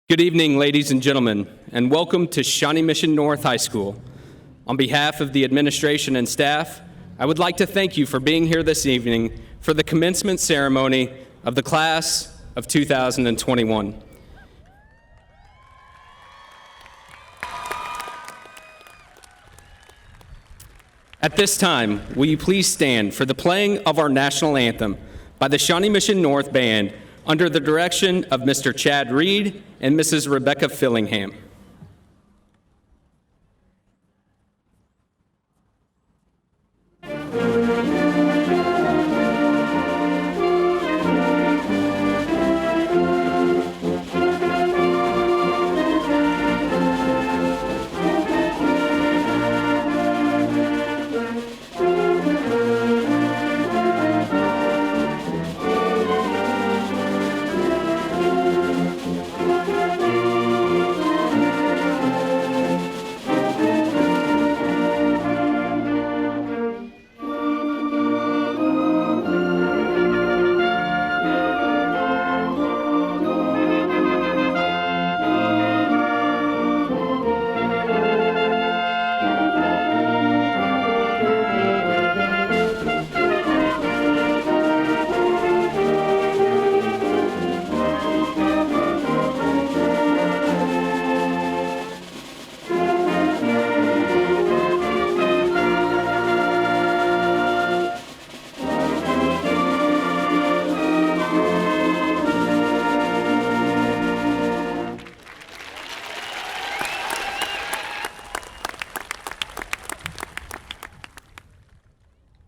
Good evening, ladies and gentlemen, and welcome to Shawnee Mission North High School. On behalf of the administration and staff, I would like to thank you for being here this evening for the commencement ceremony of the class of 2021. At this time, will you please stand for the playing of our national anthem by the Shawnee Mission North Band under the direction of Mr. Chad Reed and Mrs. Rebecca Fillingham.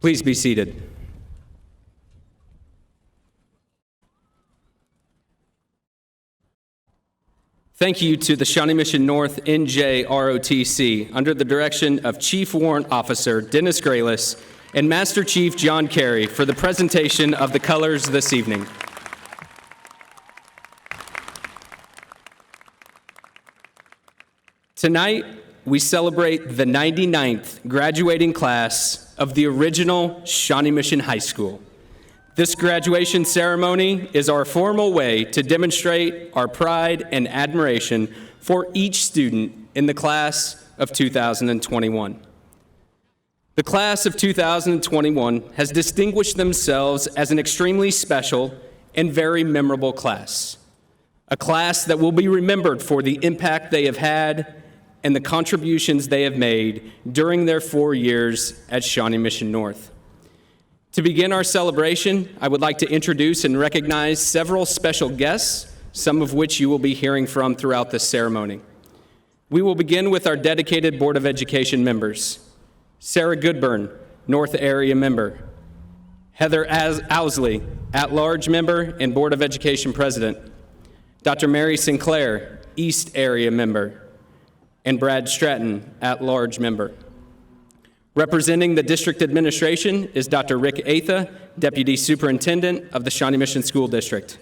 Please be seated. Thank you to the Shawnee Mission North NJROTC under the direction of Chief Warrant Officer Dennis Graylis and Master Chief John Carey for the presentation of the colors this evening. Tonight, we celebrate the 99th graduating class of the original Shawnee Mission High School. This graduation ceremony is our formal way to demonstrate our pride and admiration for each student in the class of 2021. The class of 2021 has distinguished themselves as an extremely special and very memorable class, a class that will be remembered for the impact they have had and the contributions they have made during their 4 years at Shawnee Mission North. To begin our celebration, I would like to introduce and recognize several special guests, some of which you will be hearing from throughout this ceremony. We will begin with our dedicated Board of Education members. Sarah Goodburn, North Area member. Heather Owsley, at-large member and Board of Education president. Dr. Mary Sinclair, East Area member. And Brad Stratton, at-large member. Representing the district administration is Dr. Rick Atha, Deputy Superintendent of the Shawnee Mission School District.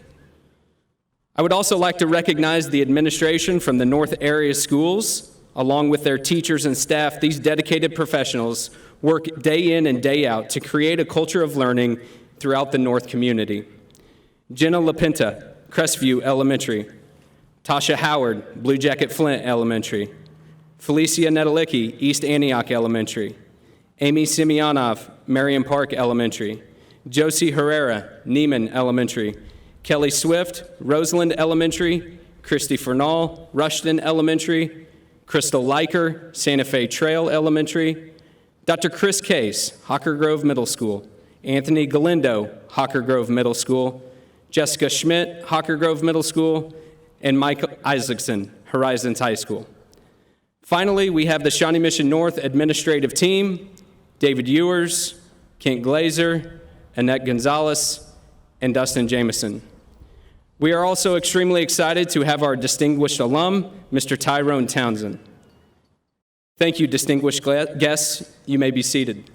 I would also like to recognize the administration from the North Area schools. Along with their teachers and staff, these dedicated professionals work day in and day out to create a culture of learning throughout the North community. Jenna LaPinta, Crestview Elementary. Tasha Howard, Blue Jacket Flint Elementary. Felicia Nedalicki, East Antioch Elementary. Amy Simeonov, Marion Park Elementary. Josie Herrera, Neiman Elementary. Kelly Swift, Roseland Elementary. Christy Fernall, Rushton Elementary. Crystal Leiker, Santa Fe Trail Elementary. Dr. Chris Case, Hawker Grove Middle School. Anthony Galindo, Hawker Grove Middle School. Jessica Schmidt, Hawker Grove Middle School. And Mike Isaacson, Horizons High School. Finally, we have the Shawnee Mission North administrative team, David Ewers, Kent Glazer, Annette Gonzalez, and Dustin Jameson. We are also extremely excited to have our distinguished alum, Mr. Tyrone Townsend. Thank you, distinguished guests. You may be seated.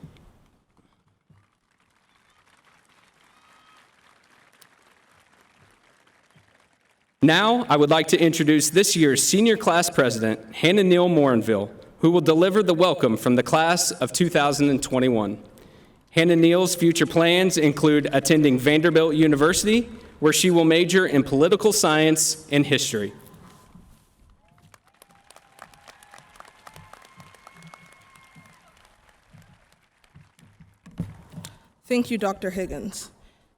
Now, I would like to introduce this year's senior class president, Hannah Neal Morinville, who will deliver the welcome from the class of 2021. Hannah Neal's future plans include attending Vanderbilt University, where she will major in political science and history. Thank you, Dr. Higgins.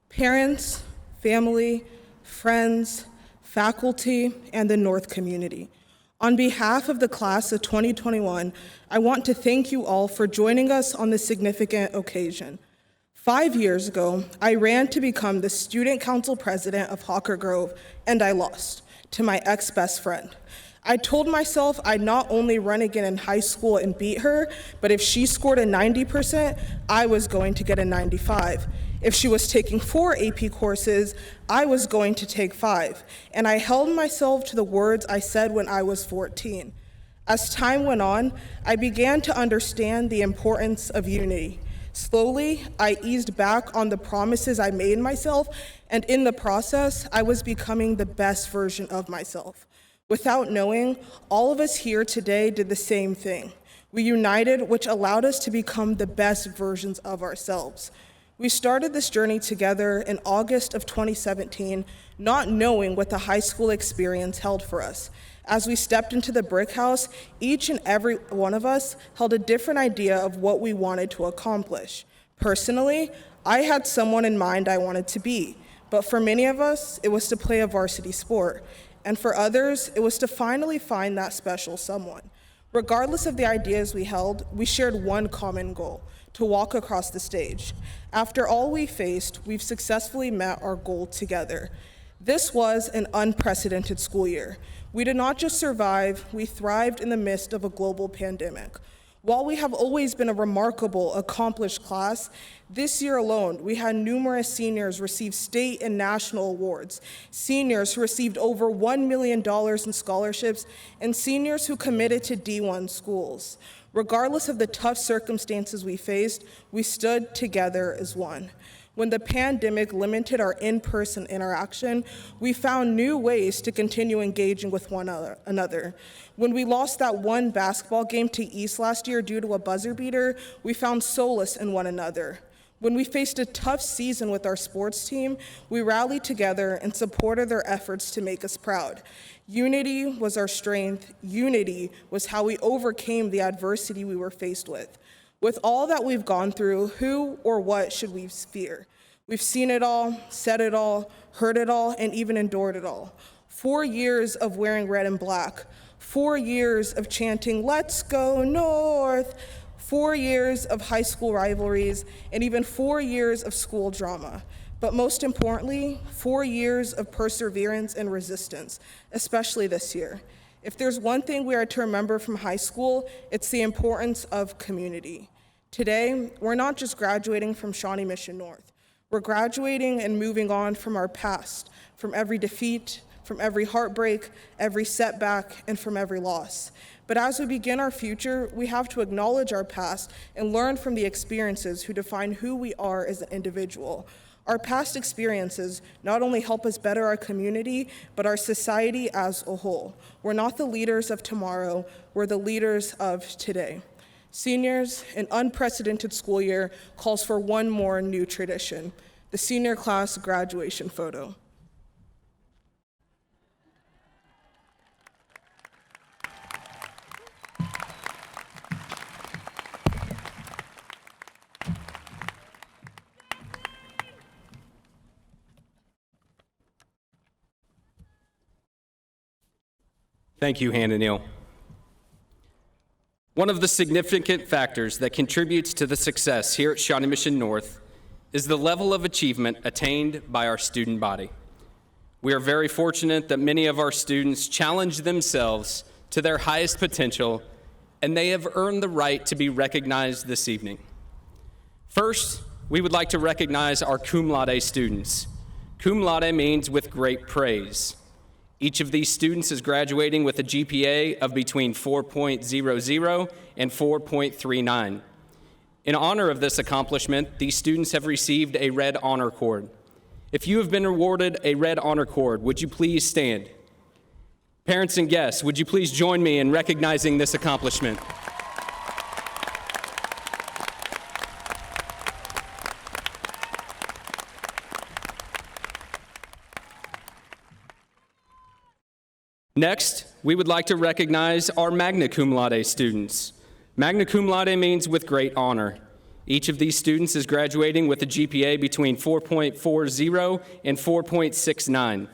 Parents, family, friends, faculty, and the North community. On behalf of the class of 2021, I want to thank you all for joining us on this significant occasion. 5 years ago, I ran to become the student council president of Hawker Grove, and I lost to my ex-best friend. I told myself I'd not only run again in high school and beat her, but if she scored a 90%, I was going to get a 95. If she was taking 4 AP courses, I was going to take 5. And I held myself to the words I said when I was 14. As time went on, I began to understand the importance of unity. Slowly, I eased back on the promises I made myself, and in the process, I was becoming the best version of myself. Without knowing, all of us here today did the same thing. We united, which allowed us to become the best versions of ourselves. We started this journey together in August of 2017, not knowing what the high school experience held for us. As we stepped into the brick house, each and every one of us held a different idea of what we wanted to accomplish. Personally, I had someone in mind I wanted to be, but for many of us, it was to play a varsity sport. And for others, it was to finally find that special someone. Regardless of the ideas we held, we shared one common goal: to walk across the stage. After all we faced, we've successfully met our goal together. This was an unprecedented school year. We did not just survive, we thrived in the midst of a global pandemic. While we have always been a remarkable, accomplished class, this year alone, we had numerous seniors receive state and national awards, seniors who received over $1 million in scholarships, and seniors who committed to D1 schools. Regardless of the tough circumstances we faced, we stood together as one. When the pandemic limited our in-person interaction, we found new ways to continue engaging with one another. When we lost that one basketball game to East last year due to a buzzer beater, we found solace in one another. When we faced a tough season with our sports team, we rallied together and supported their efforts to make us proud. Unity was our strength. Unity was how we overcame the adversity we were faced with. With all that we've gone through, who or what should we fear? We've seen it all, said it all, heard it all, and even endured it all. 4 years of wearing red and black. 4 years of chanting, "Let's go North." 4 years of high school rivalries, and even 4 years of school drama. But most importantly, 4 years of perseverance and resistance, especially this year. If there's one thing we are to remember from high school, it's the importance of community. Today, we're not just graduating from Shawnee Mission North. We're graduating and moving on from our past, from every defeat, from every heartbreak, every setback, and from every loss. But as we begin our future, we have to acknowledge our past and learn from the experiences who define who we are as an individual. Our past experiences not only help us better our community, but our society as a whole. We're not the leaders of tomorrow, we're the leaders of today. Seniors, an unprecedented school year calls for one more new tradition: the senior class graduation photo. Thank you, Hannah Neal. One of the significant factors that contributes to the success here at Shawnee Mission North is the level of achievement attained by our student body. We are very fortunate that many of our students challenge themselves to their highest potential, and they have earned the right to be recognized this evening. First, we would like to recognize our cum laude students. Cum laude means with great praise. Each of these students is graduating with a GPA of between 4.00 and 4.39. In honor of this accomplishment, these students have received a Red Honor Cord. If you have been awarded a Red Honor Cord, would you please stand? Parents and guests, would you please join me in recognizing this accomplishment? Next, we would like to recognize our magna cum laude students. Magna cum laude means with great honor. Each of these students is graduating with a GPA between 4.40 and 4.69.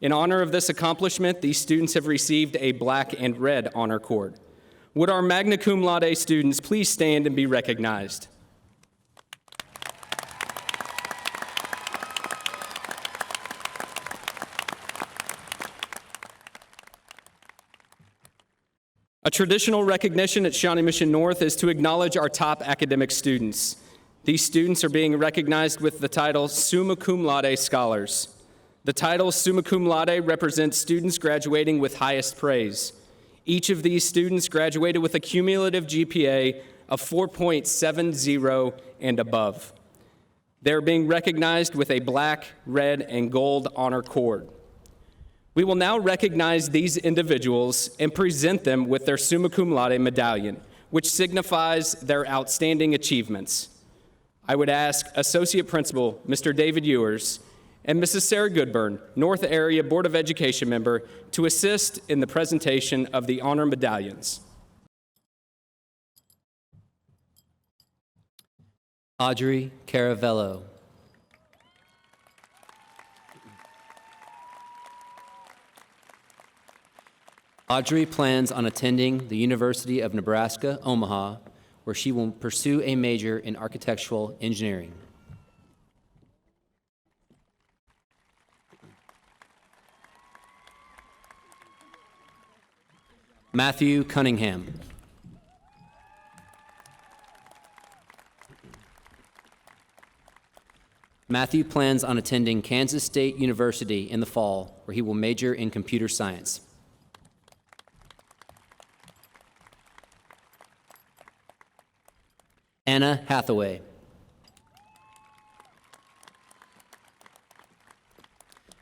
In honor of this accomplishment, these students have received a black and red honor cord. Would our magna cum laude students please stand and be recognized? A traditional recognition at Shawnee Mission North is to acknowledge our top academic students. These students are being recognized with the title Summa Cum Laude Scholars. The title Summa Cum Laude represents students graduating with highest praise. Each of these students graduated with a cumulative GPA of 4.70 and above. They're being recognized with a black, red, and gold honor cord. We will now recognize these individuals and present them with their Summa Cum Laude medallion, which signifies their outstanding achievements. I would ask Associate Principal Mr. David Ewers and Mrs. Sarah Goodburn, North Area Board of Education member, to assist in the presentation of the honor medallions. Audrey Caravello. Audrey plans on attending the University of Nebraska, Omaha, where she will pursue a major in architectural engineering. Matthew Cunningham. Matthew plans on attending Kansas State University in the fall, where he will major in computer science. Anna Hathaway.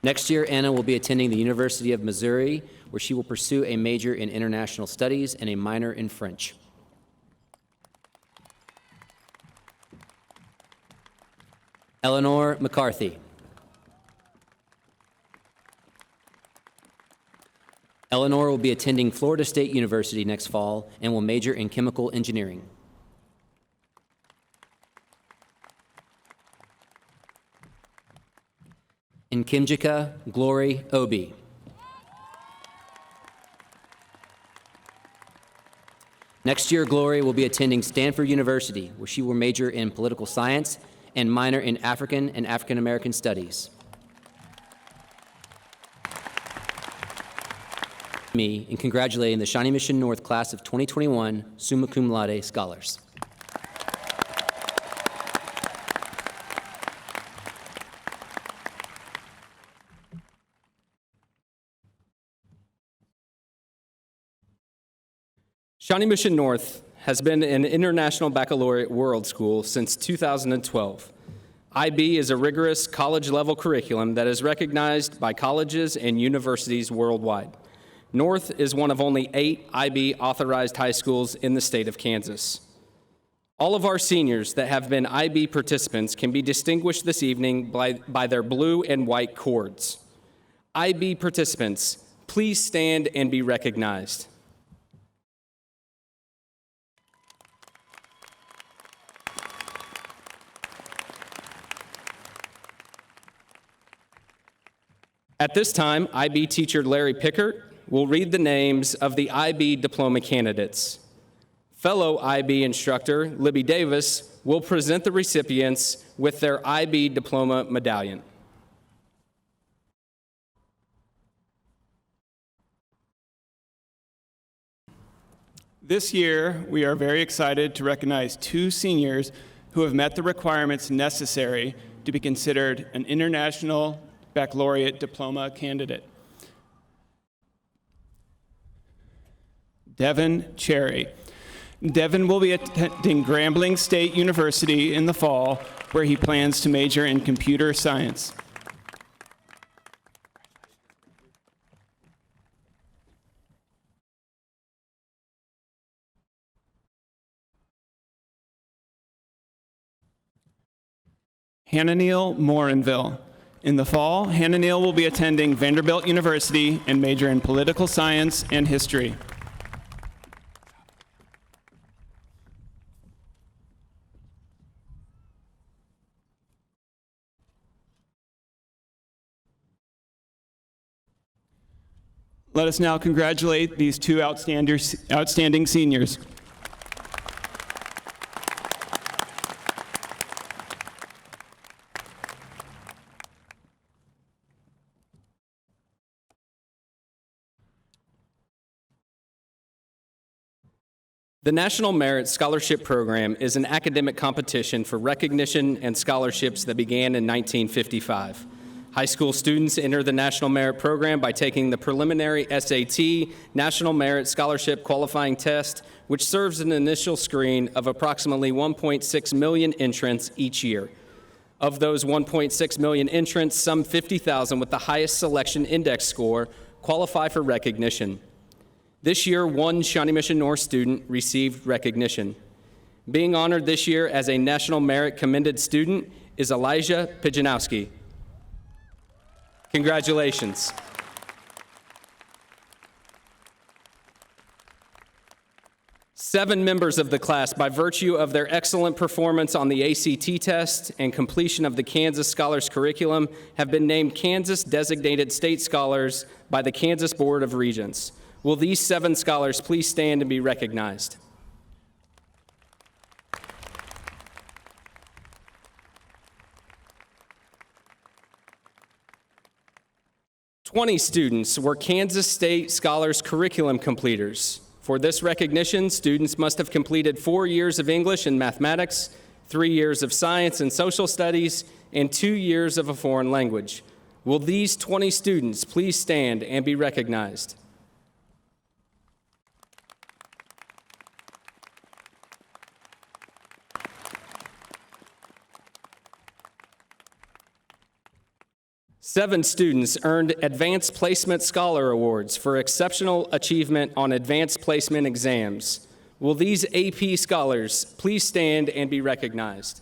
Next year, Anna will be attending the University of Missouri, where she will pursue a major in international studies and a minor in French. Eleanor McCarthy. Eleanor will be attending Florida State University next fall and will major in chemical engineering. Nkemjika Glory Obi. Next year, Glory will be attending Stanford University, where she will major in political science and minor in African and African American studies. Me in congratulating the Shawnee Mission North class of 2021 Summa Cum Laude Scholars. Shawnee Mission North has been an International Baccalaureate World School since 2012. IB is a rigorous college-level curriculum that is recognized by colleges and universities worldwide. North is one of only 8 IB authorized high schools in the state of Kansas. All of our seniors that have been IB participants can be distinguished this evening by their blue and white cords. IB participants, please stand and be recognized. At this time, IB teacher Larry Pickert will read the names of the IB diploma candidates. Fellow IB instructor Libby Davis will present the recipients with their IB diploma medallion. This year, we are very excited to recognize 2 seniors who have met the requirements necessary to be considered an International Baccalaureate Diploma candidate. Devin Cherry. Devin will be attending Grambling State University in the fall, where he plans to major in computer science. Hannah-Neal Morinville. In the fall, Hannah-Neal will be attending Vanderbilt University and major in political science and history. Let us now congratulate these two outstanding seniors. The National Merit Scholarship Program is an academic competition for recognition and scholarships that began in 1955. High school students enter the National Merit Program by taking the preliminary SAT National Merit Scholarship Qualifying Test, which serves an initial screen of approximately 1.6 million entrants each year. Of those 1.6 million entrants, some 50,000 with the highest selection index score qualify for recognition. This year, one Shawnee Mission North student received recognition. Being honored this year as a National Merit Commended student is Elijah Pijanowski. Congratulations. Seven members of the class, by virtue of their excellent performance on the ACT test and completion of the Kansas Scholars Curriculum, have been named Kansas Designated State Scholars by the Kansas Board of Regents. Will these 7 scholars please stand and be recognized? "20 students were Kansas State Scholars Curriculum completers. For this recognition, students must have completed 4 years of English and mathematics, 3 years of science and social studies, and 2 years of a foreign language. Will these 20 students please stand and be recognized? Seven students earned Advanced Placement Scholar Awards for exceptional achievement on advanced placement exams. Will these AP scholars please stand and be recognized?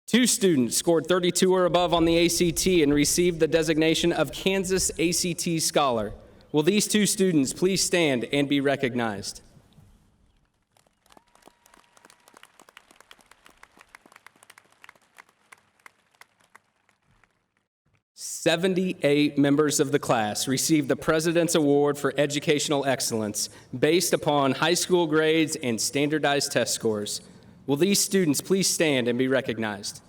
Two students scored 32 or above on the ACT and received the designation of Kansas ACT Scholar. Will these 2 students please stand and be recognized? 78 members of the class received the President's Award for Educational Excellence based upon high school grades and standardized test scores. Will these students please stand and be recognized?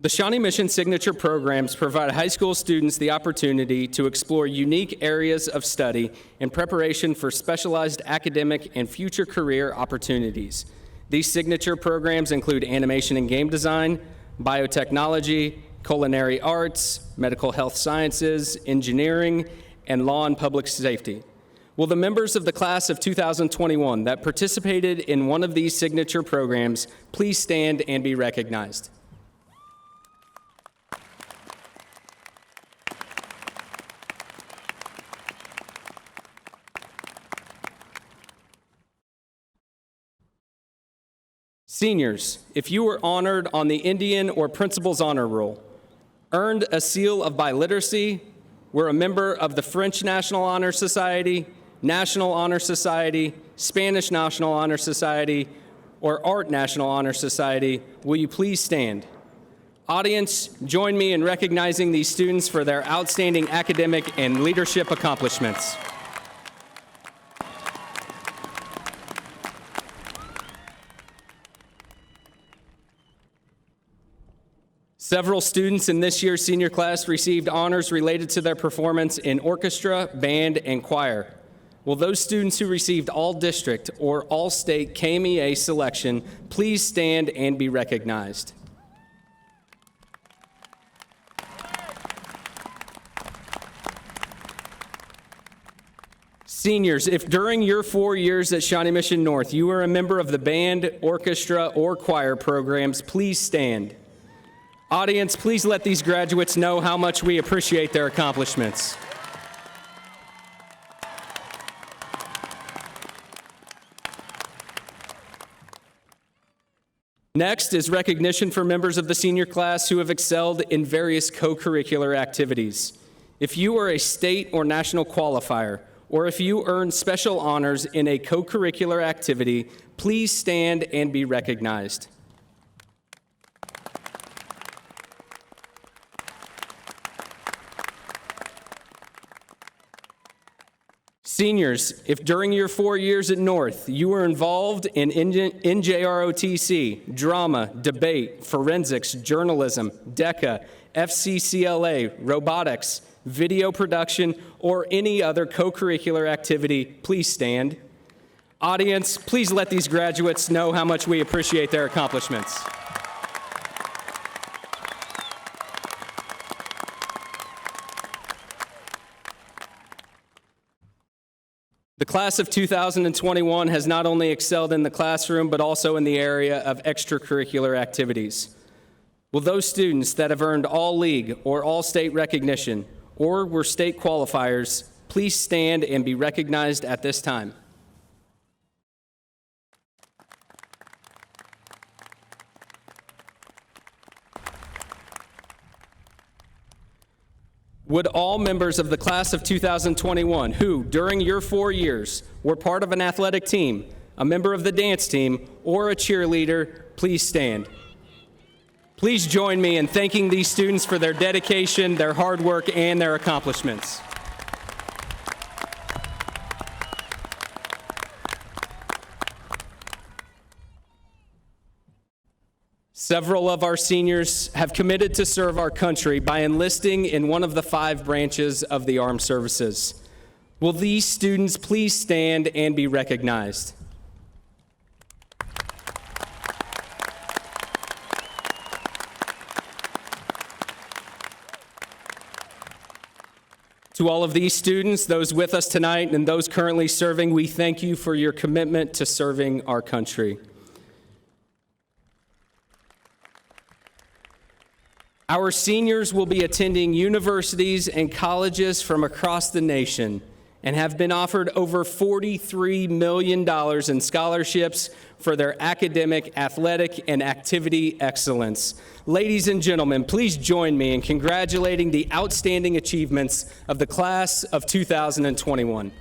The Shawnee Mission Signature Programs provide high school students the opportunity to explore unique areas of study in preparation for specialized academic and future career opportunities. These signature programs include animation and game design, biotechnology, culinary arts, medical health sciences, engineering, and law and public safety. Will the members of the class of 2021 that participated in one of these signature programs please stand and be recognized? Seniors, if you were honored on the Indian or Principal's Honor Roll, earned a seal of biliteracy, were a member of the French National Honor Society, National Honor Society, Spanish National Honor Society, or Art National Honor Society, will you please stand? Audience, join me in recognizing these students for their outstanding academic and leadership accomplishments. Several students in this year's senior class received honors related to their performance in orchestra, band, and choir. Will those students who received all district or all state KMEA selection please stand and be recognized? Seniors, if during your 4 years at Shawnee Mission North you were a member of the band, orchestra, or choir programs, please stand. Audience, please let these graduates know how much we appreciate their accomplishments. Next is recognition for members of the senior class who have excelled in various co-curricular activities. If you are a state or national qualifier, or if you earn special honors in a co-curricular activity, please stand and be recognized. Seniors, if during your 4 years at North you were involved in NJROTC, drama, debate, forensics, journalism, DECA, FCCLA, robotics, video production, or any other co-curricular activity, please stand. Audience, please let these graduates know how much we appreciate their accomplishments. The class of 2021 has not only excelled in the classroom, but also in the area of extracurricular activities. Will those students that have earned all league or all state recognition or were state qualifiers please stand and be recognized at this time? Would all members of the class of 2021 who, during your 4 years, were part of an athletic team, a member of the dance team, or a cheerleader, please stand? Please join me in thanking these students for their dedication, their hard work, and their accomplishments. Several of our seniors have committed to serve our country by enlisting in one of the 5 branches of the armed services. Will these students please stand and be recognized? To all of these students, those with us tonight, and those currently serving, we thank you for your commitment to serving our country. Our seniors will be attending universities and colleges from across the nation and have been offered over $43 million in scholarships for their academic, athletic, and activity excellence. Ladies and gentlemen, please join me in congratulating the outstanding achievements of the class of 2021.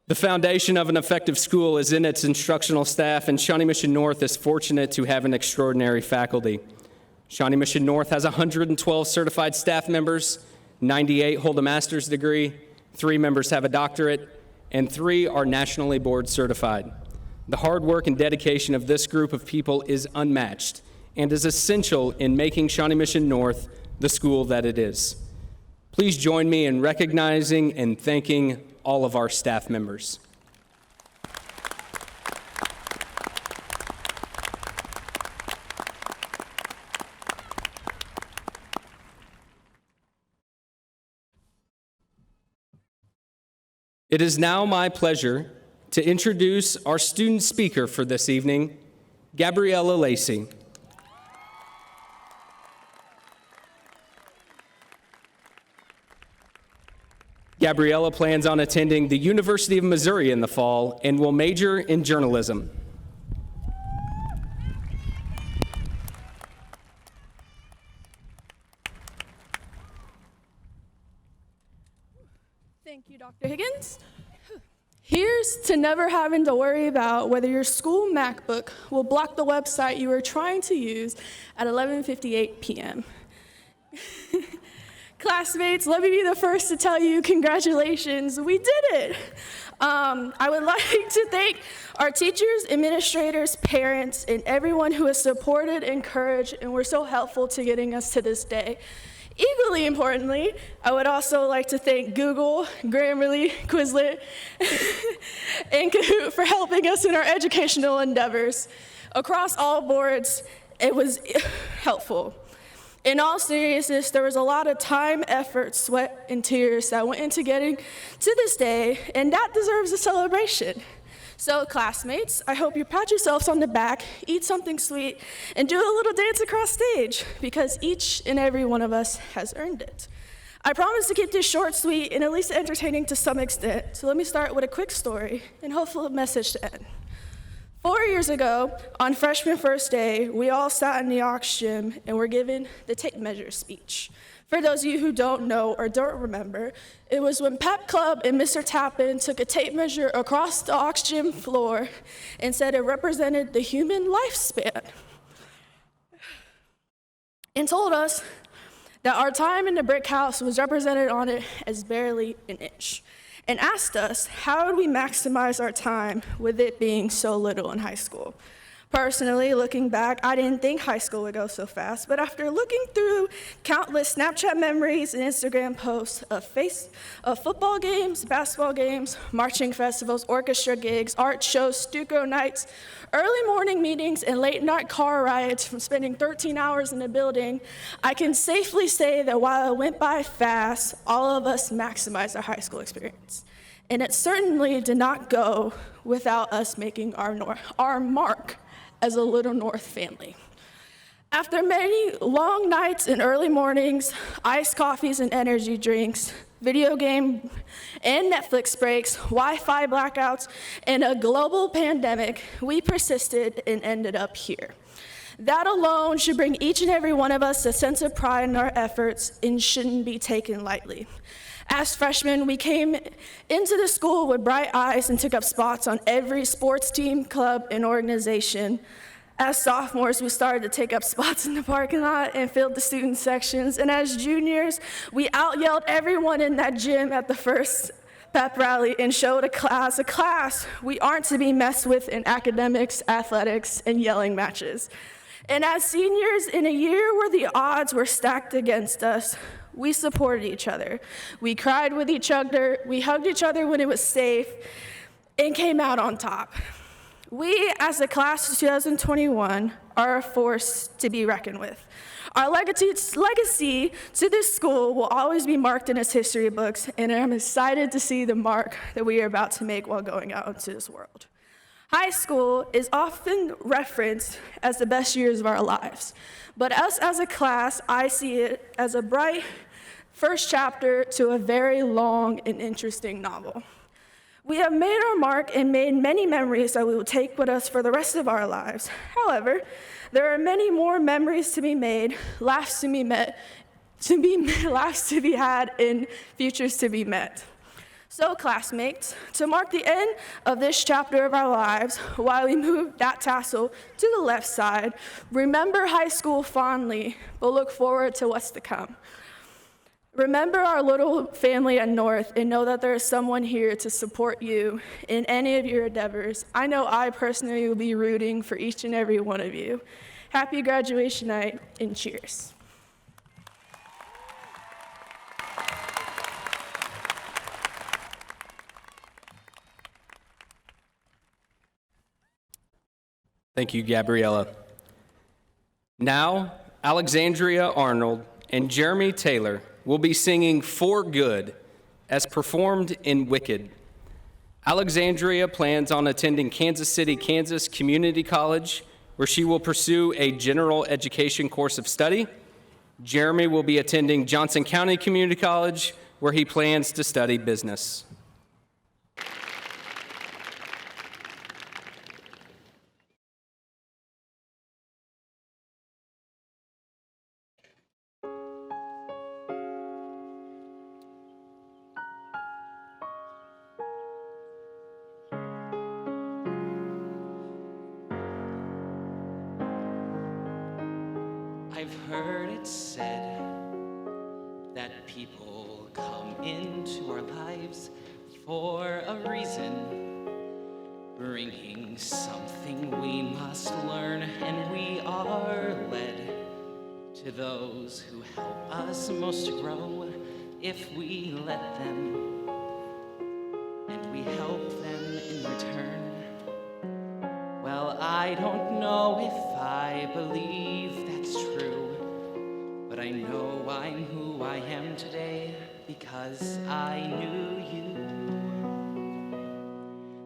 The foundation of an effective school is in its instructional staff, and Shawnee Mission North is fortunate to have an extraordinary faculty. Shawnee Mission North has 112 certified staff members, 98 hold a master's degree, 3 members have a doctorate, and 3 are nationally board certified. The hard work and dedication of this group of people is unmatched and is essential in making Shawnee Mission North the school that it is. Please join me in recognizing and thanking all of our staff members. It is now my pleasure to introduce our student speaker for this evening, Gabriella Lacey. Gabriella plans on attending the University of Missouri in the fall and will major in journalism. Thank you, Dr. Higgins. Here's to never having to worry about whether your school MacBook will block the website you are trying to use at 11:58 p.m. Classmates, let me be the first to tell you congratulations, we did it. I would like to thank our teachers, administrators, parents, and everyone who has supported, encouraged, and were so helpful to getting us to this day. Equally importantly, I would also like to thank Google, Grammarly, Quizlet, and Kahoot for helping us in our educational endeavors. Across all boards, it was helpful. In all seriousness, there was a lot of time, effort, sweat, and tears that went into getting to this day, and that deserves a celebration. So classmates, I hope you pat yourselves on the back, eat something sweet, and do a little dance across stage, because each and every one of us has earned it. I promise to keep this short, sweet, and at least entertaining to some extent, so let me start with a quick story and hopefully a message to end. 4 years ago, on freshman first day, we all sat in the aux gym and were given the tape measure speech. For those of you who don't know or don't remember, it was when Pep Club and Mr. Tappan took a tape measure across the aux gym floor and said it represented the human lifespan, and told us that our time in the brick house was represented on it as barely an inch, and asked us how would we maximize our time with it being so little in high school. Personally, looking back, I didn't think high school would go so fast, but after looking through countless Snapchat memories and Instagram posts of football games, basketball games, marching festivals, orchestra gigs, art shows, Stuco nights, early morning meetings, and late night car rides from spending 13 hours in a building, I can safely say that while it went by fast, all of us maximized our high school experience. And it certainly did not go without us making our mark as a Little North family. After many long nights and early mornings, iced coffees and energy drinks, video game and Netflix breaks, Wi-Fi blackouts, and a global pandemic, we persisted and ended up here. That alone should bring each and every one of us a sense of pride in our efforts and shouldn't be taken lightly. As freshmen, we came into the school with bright eyes and took up spots on every sports team, club, and organization. As sophomores, we started to take up spots in the parking lot and filled the student sections. And as juniors, we out-yelled everyone in that gym at the first pep rally and showed a class we aren't to be messed with in academics, athletics, and yelling matches. And as seniors, in a year where the odds were stacked against us, we supported each other. We cried with each other, we hugged each other when it was safe, and came out on top. We, as a class of 2021, are a force to be reckoned with. Our legacy to this school will always be marked in its history books, and I'm excited to see the mark that we are about to make while going out into this world. High school is often referenced as the best years of our lives, but us as a class, I see it as a bright first chapter to a very long and interesting novel. We have made our mark and made many memories that we will take with us for the rest of our lives. However, there are many more memories to be made, laughs to be had, and futures to be met. So, classmates, to mark the end of this chapter of our lives, while we move that tassel to the left side, remember high school fondly, but look forward to what's to come. Remember our little family at North and know that there is someone here to support you in any of your endeavors. I know I personally will be rooting for each and every one of you. Happy graduation night and cheers. Thank you, Gabriella. Now, Alexandria Arnold and Jeremy Taylor will be singing For Good as performed in Wicked. Alexandria plans on attending Kansas City, Kansas Community College, where she will pursue a general education course of study. Jeremy will be attending Johnson County Community College, where he plans to study business. I've heard it said that people come into our lives for a reason, bringing something we must learn, and we are led to those who help us most grow if we let them, and we help them in return. Well, I don't know if I believe that's true, but I know I'm who I am today because I knew you.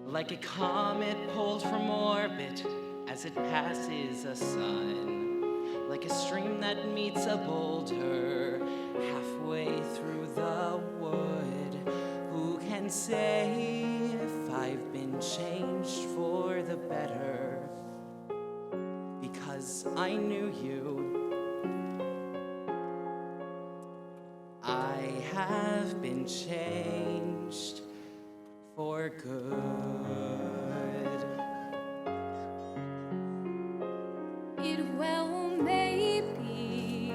Like a comet pulled from orbit as it passes a sun, like a stream that meets a boulder halfway through the wood. Who can say if I've been changed for the better? Because I knew you, I have been changed for good. It well may be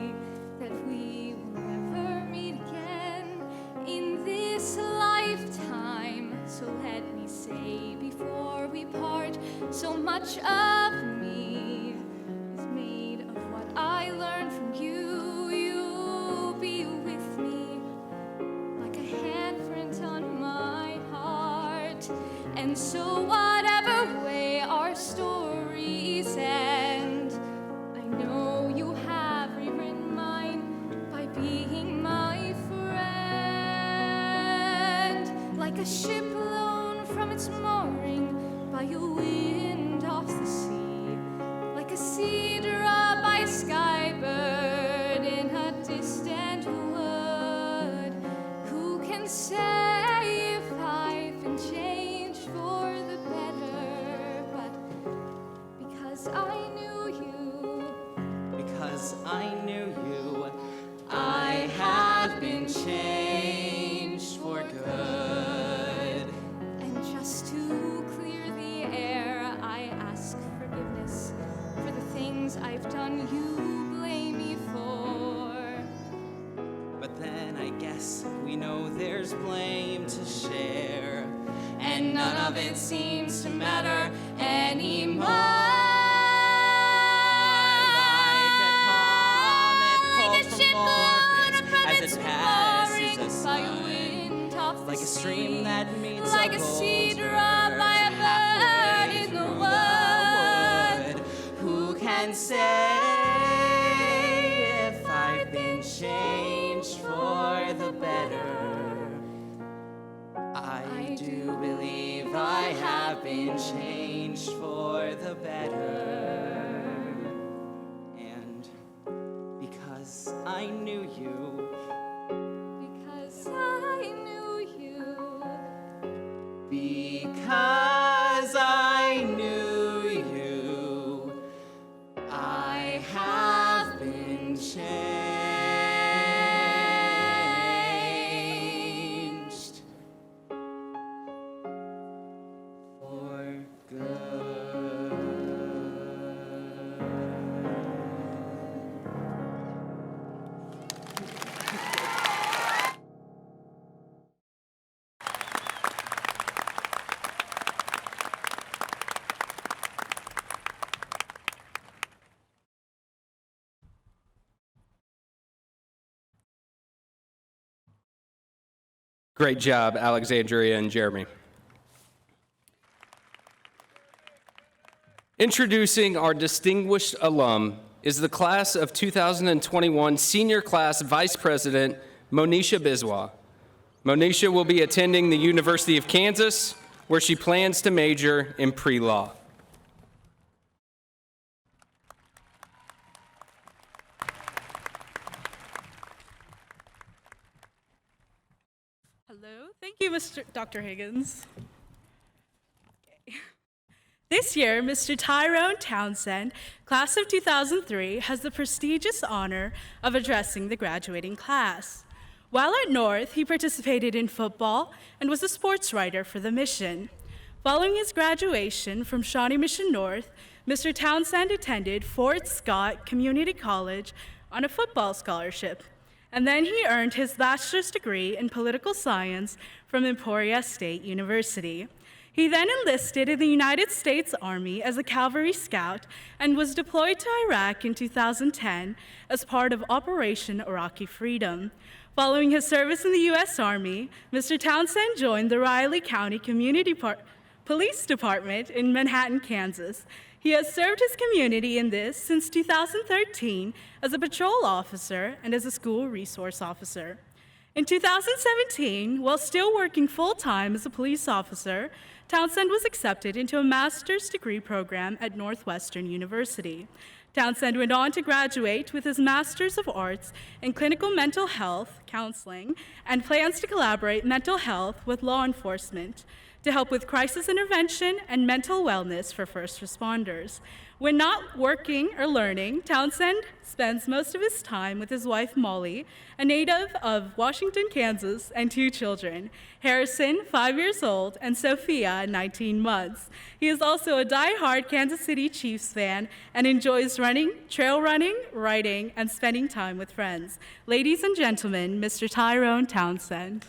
that we will never meet again in this lifetime. So let me say before we part, so much of me is made of what I learned from you. You'll be with me like a handprint on my heart. And so whatever way our stories end, I know you have rewritten mine by being my friend. Like a ship blown from its mooring by a wind off the sea, like a cedar up by a skybird in a distant wood. Who can say if I've been changed for the better? But because I knew you, Because I knew you, I have been changed for good. and just to clear the air, I ask forgiveness for the things I've done you blame me for. But then I guess we know there's blame to share, and none of it seems to matter anymore. Like a comet pulled from orbit as it passes the sun, like a stream that meets like a a boulder cedar up by a bird halfway in the through wood. wood. Who can say if I've been changed for the better? I do believe I have been changed for the better. And because I knew you, Because I knew you, because I knew you, I have been changed for good. Great job, Alexandria and Jeremy. Introducing our distinguished alum is the class of 2021 senior class vice president, Monisha Biswa. Monisha will be attending the University of Kansas, where she plans to major in pre-law. Hello, thank you, Dr. Higgins. Okay. This year, Mr. Tyrone Townsend, class of 2003, has the prestigious honor of addressing the graduating class. While at North, he participated in football and was a sports writer for the Mission. Following his graduation from Shawnee Mission North, Mr. Townsend attended Fort Scott Community College on a football scholarship, and then he earned his bachelor's degree in political science from Emporia State University. He then enlisted in the United States Army as a cavalry scout and was deployed to Iraq in 2010 as part of Operation Iraqi Freedom. Following his service in the U.S. Army, Mr. Townsend joined the Riley County Police Department in Manhattan, Kansas. He has served his community in this since 2013 as a patrol officer and as a school resource officer. In 2017, while still working full-time as a police officer, Townsend was accepted into a master's degree program at Northwestern University. Townsend went on to graduate with his Master's of Arts in Clinical Mental Health Counseling and plans to collaborate mental health with law enforcement to help with crisis intervention and mental wellness for first responders. When not working or learning, Townsend spends most of his time with his wife, Molly, a native of Washington, Kansas, and 2 children, Harrison, 5 years old, and Sophia, 19 months. He is also a die-hard Kansas City Chiefs fan and enjoys running, trail running, writing, and spending time with friends. Ladies and gentlemen, Mr. Tyrone Townsend.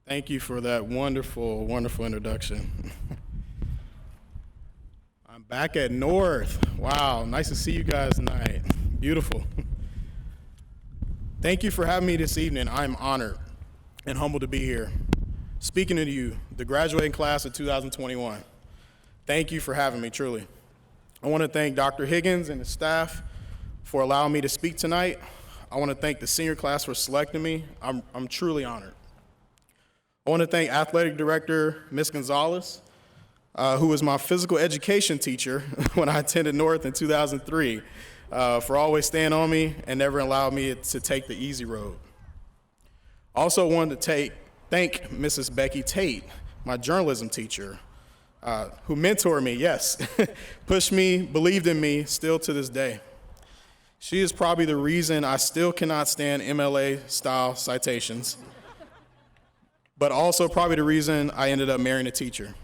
Thank you for that wonderful, wonderful introduction. I'm back at North. Wow, nice to see you guys tonight. Beautiful. Thank you for having me this evening. I'm honored and humbled to be here. Speaking to you, the graduating class of 2021. Thank you for having me, truly. I want to thank Dr. Higgins and his staff for allowing me to speak tonight. I want to thank the senior class for selecting me. I'm truly honored. I want to thank Athletic Director Ms. Gonzalez, who was my physical education teacher when I attended North in 2003, for always staying on me and never allowed me to take the easy road. Also wanted to thank Mrs. Becky Tate, my journalism teacher, who mentored me, yes, pushed me, believed in me, still to this day. She is probably the reason I still cannot stand MLA-style citations, but also probably the reason I ended up marrying a teacher.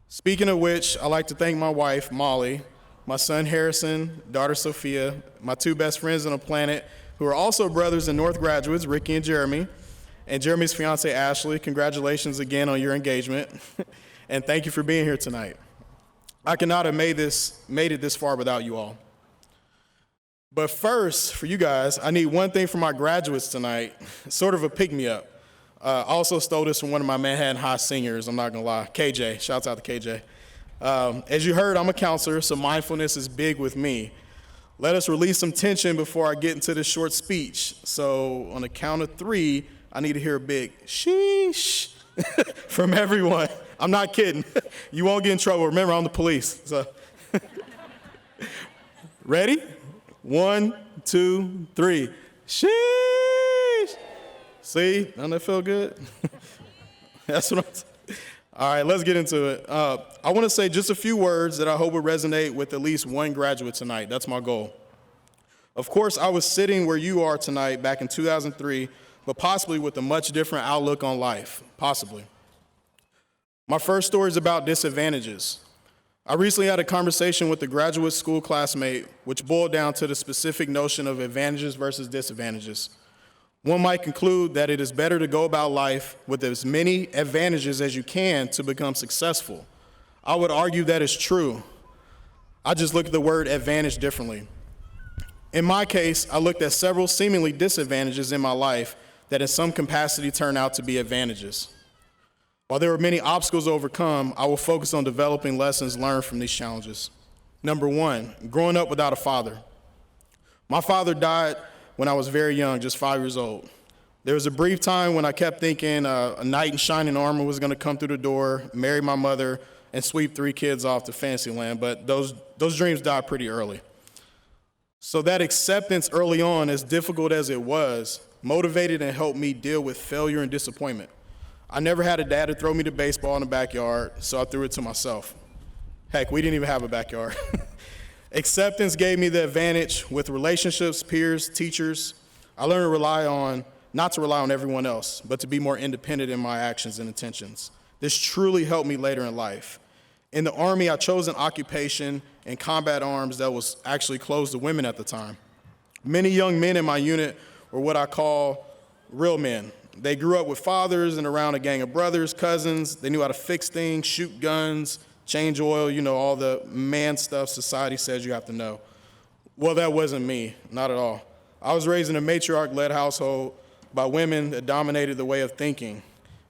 Speaking of which, I'd like to thank my wife, Molly, my son, Harrison, daughter, Sophia, my 2 best friends on the planet, who are also brothers and North graduates, Ricky and Jeremy's fiance, Ashley. Congratulations again on your engagement, and thank you for being here tonight. I could not have made it this far without you all. But first, for you guys, I need one thing from my graduates tonight, sort of a pick-me-up. I also stole this from one of my Manhattan High seniors, I'm not gonna lie, KJ, shouts out to KJ. As you heard, I'm a counselor, so mindfulness is big with me. Let us release some tension before I get into this short speech. So on the count of 3, I need to hear a big sheesh from everyone. I'm not kidding. You won't get in trouble. Remember, I'm the police. So. Ready? 1, 2, 3. Sheesh. See, doesn't that feel good? That's what I'm saying. All right, let's get into it. I want to say just a few words that I hope will resonate with at least one graduate tonight. That's my goal. Of course, I was sitting where you are tonight back in 2003, but possibly with a much different outlook on life, possibly. My first story is about disadvantages. I recently had a conversation with a graduate school classmate, which boiled down to the specific notion of advantages versus disadvantages. One might conclude that it is better to go about life with as many advantages as you can to become successful. I would argue that is true. I just look at the word advantage differently. In my case, I looked at several seemingly disadvantages in my life that in some capacity turned out to be advantages. While there were many obstacles to overcome, I will focus on developing lessons learned from these challenges. Number 1, growing up without a father. My father died when I was very young, just 5 years old. There was a brief time when I kept thinking a knight in shining armor was gonna come through the door, marry my mother, and sweep 3 kids off to Fantasyland, but those dreams died pretty early. So that acceptance early on, as difficult as it was, motivated and helped me deal with failure and disappointment. I never had a dad to throw me the baseball in the backyard, so I threw it to myself. Heck, we didn't even have a backyard. Acceptance gave me the advantage with relationships, peers, teachers. I learned not to rely on everyone else, but to be more independent in my actions and intentions. This truly helped me later in life. In the Army, I chose an occupation in combat arms that was actually closed to women at the time. Many young men in my unit were what I call real men. They grew up with fathers and around a gang of brothers, cousins. They knew how to fix things, shoot guns, change oil, all the man stuff society says you have to know. Well, that wasn't me, not at all. I was raised in a matriarch-led household by women that dominated the way of thinking.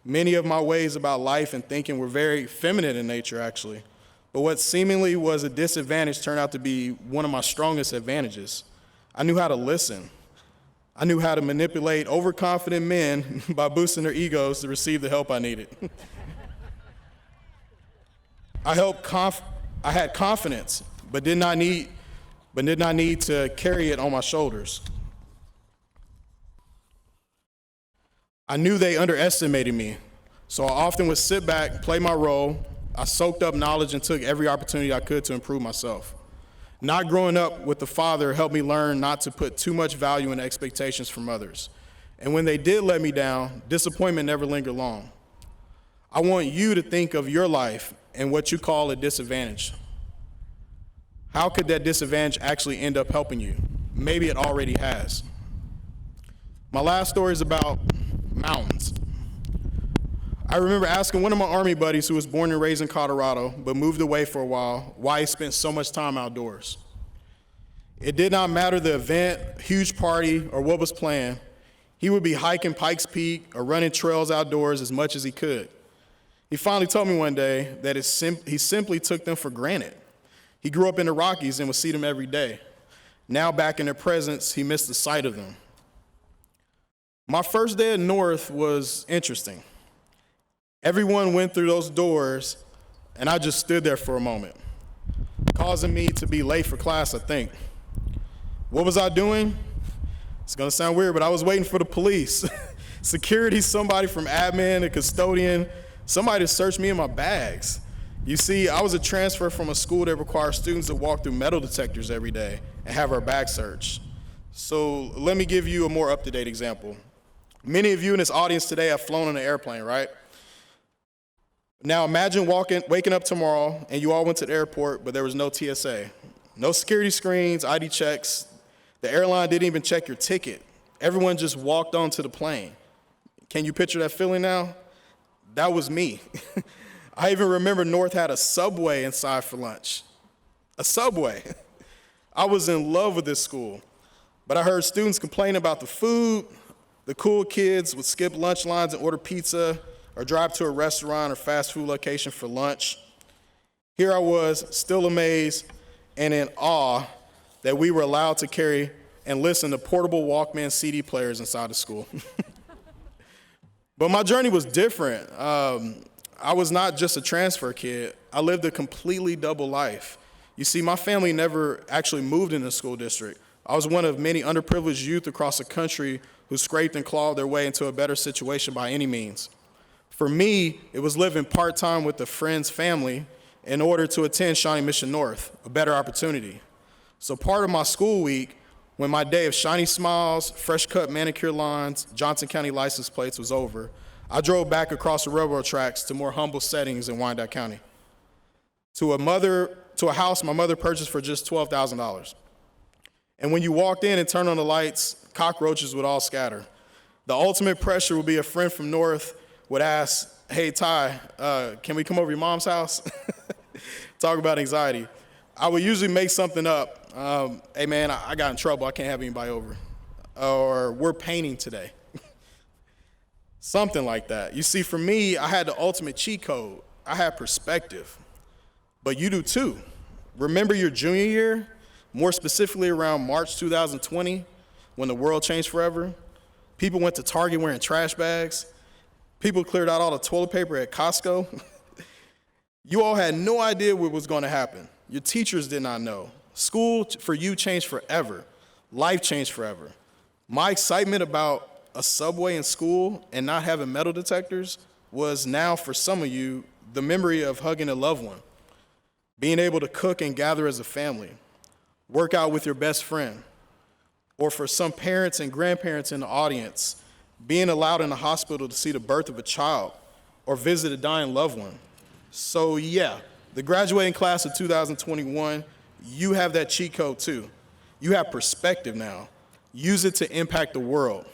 Many of my ways about life and thinking were very feminine in nature, actually. But what seemingly was a disadvantage turned out to be one of my strongest advantages. I knew how to listen. I knew how to manipulate overconfident men by boosting their egos to receive the help I needed. I had confidence, but did not need to carry it on my shoulders. I knew they underestimated me, so I often would sit back, play my role. I soaked up knowledge and took every opportunity I could to improve myself. Not growing up with a father helped me learn not to put too much value in expectations from others. And when they did let me down, disappointment never lingered long. I want you to think of your life and what you call a disadvantage. How could that disadvantage actually end up helping you? Maybe it already has. My last story is about mountains. I remember asking one of my Army buddies who was born and raised in Colorado, but moved away for a while, why he spent so much time outdoors. It did not matter the event, huge party, or what was planned. He would be hiking Pikes Peak or running trails outdoors as much as he could. He finally told me one day that he simply took them for granted. He grew up in the Rockies and would see them every day. Now back in their presence, he missed the sight of them. My first day at North was interesting. Everyone went through those doors, and I just stood there for a moment, causing me to be late for class, I think. What was I doing? It's gonna sound weird, but I was waiting for the police. Security, somebody from admin, a custodian, somebody to search me in my bags. You see, I was a transfer from a school that requires students to walk through metal detectors every day and have our bags searched. So let me give you a more up-to-date example. Many of you in this audience today have flown on an airplane, right? Now imagine waking up tomorrow and you all went to the airport, but there was no TSA. No security screens, ID checks. The airline didn't even check your ticket. Everyone just walked onto the plane. Can you picture that feeling now? That was me. I even remember North had a Subway inside for lunch. A Subway. I was in love with this school, but I heard students complain about the food. The cool kids would skip lunch lines and order pizza or drive to a restaurant or fast food location for lunch. Here I was, still amazed and in awe that we were allowed to carry and listen to portable Walkman CD players inside the school. But my journey was different. I was not just a transfer kid. I lived a completely double life. You see, my family never actually moved in the school district. I was one of many underprivileged youth across the country who scraped and clawed their way into a better situation by any means. For me, it was living part-time with a friend's family in order to attend Shawnee Mission North, a better opportunity. So part of my school week, when my day of shiny smiles, fresh-cut manicure lawns, Johnson County license plates was over, I drove back across the railroad tracks to more humble settings in Wyandotte County, to a house my mother purchased for just $12,000. And when you walked in and turned on the lights, cockroaches would all scatter. The ultimate pressure would be a friend from North would ask, hey, Ty, can we come over to your mom's house? Talk about anxiety. I would usually make something up. Hey, man, I got in trouble. I can't have anybody over. Or we're painting today. Something like that. You see, for me, I had the ultimate cheat code. I had perspective. But you do too. Remember your junior year? More specifically around March 2020, when the world changed forever? People went to Target wearing trash bags. People cleared out all the toilet paper at Costco. You all had no idea what was going to happen. Your teachers did not know. School for you changed forever. Life changed forever. My excitement about a Subway in school and not having metal detectors was now, for some of you, the memory of hugging a loved one, being able to cook and gather as a family, work out with your best friend, or for some parents and grandparents in the audience, being allowed in the hospital to see the birth of a child or visit a dying loved one. So yeah, the graduating class of 2021, you have that cheat code too. You have perspective now. Use it to impact the world.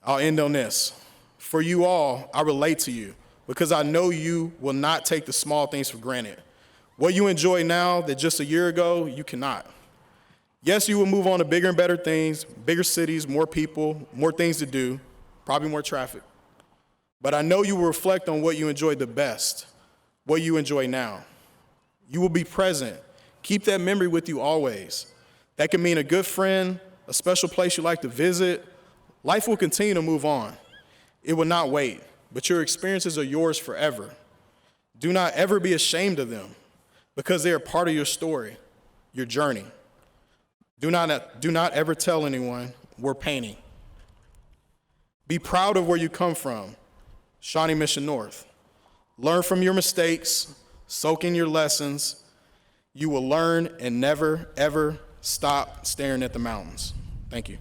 I'll end on this. For you all, I relate to you because I know you will not take the small things for granted. What you enjoy now that just a year ago, you cannot. Yes, you will move on to bigger and better things, bigger cities, more people, more things to do, probably more traffic. But I know you will reflect on what you enjoyed the best, what you enjoy now. You will be present. Keep that memory with you always. That can mean a good friend, a special place you like to visit. Life will continue to move on. It will not wait, but your experiences are yours forever. Do not ever be ashamed of them because they are part of your story, your journey. Do not ever tell anyone we're painting. Be proud of where you come from, Shawnee Mission North. Learn from your mistakes, soak in your lessons. You will learn and never, ever stop staring at the mountains. Thank you.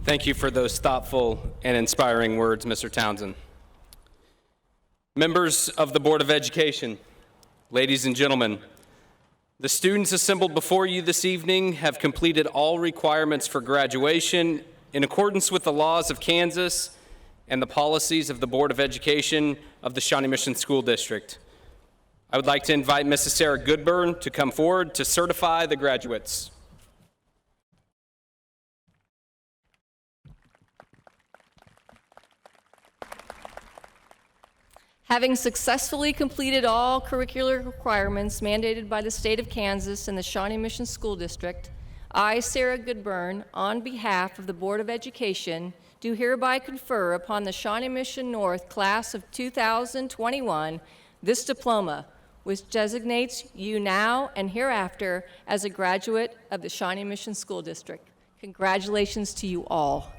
Thank you for those thoughtful and inspiring words, Mr. Townsend. Members of the Board of Education, ladies and gentlemen, the students assembled before you this evening have completed all requirements for graduation in accordance with the laws of Kansas and the policies of the Board of Education of the Shawnee Mission School District. I would like to invite Mrs. Sarah Goodburn to come forward to certify the graduates. Having successfully completed all curricular requirements mandated by the state of Kansas and the Shawnee Mission School District, I, Sarah Goodburn, on behalf of the Board of Education, do hereby confer upon the Shawnee Mission North Class of 2021 this diploma, which designates you now and hereafter as a graduate of the Shawnee Mission School District. Congratulations to you all.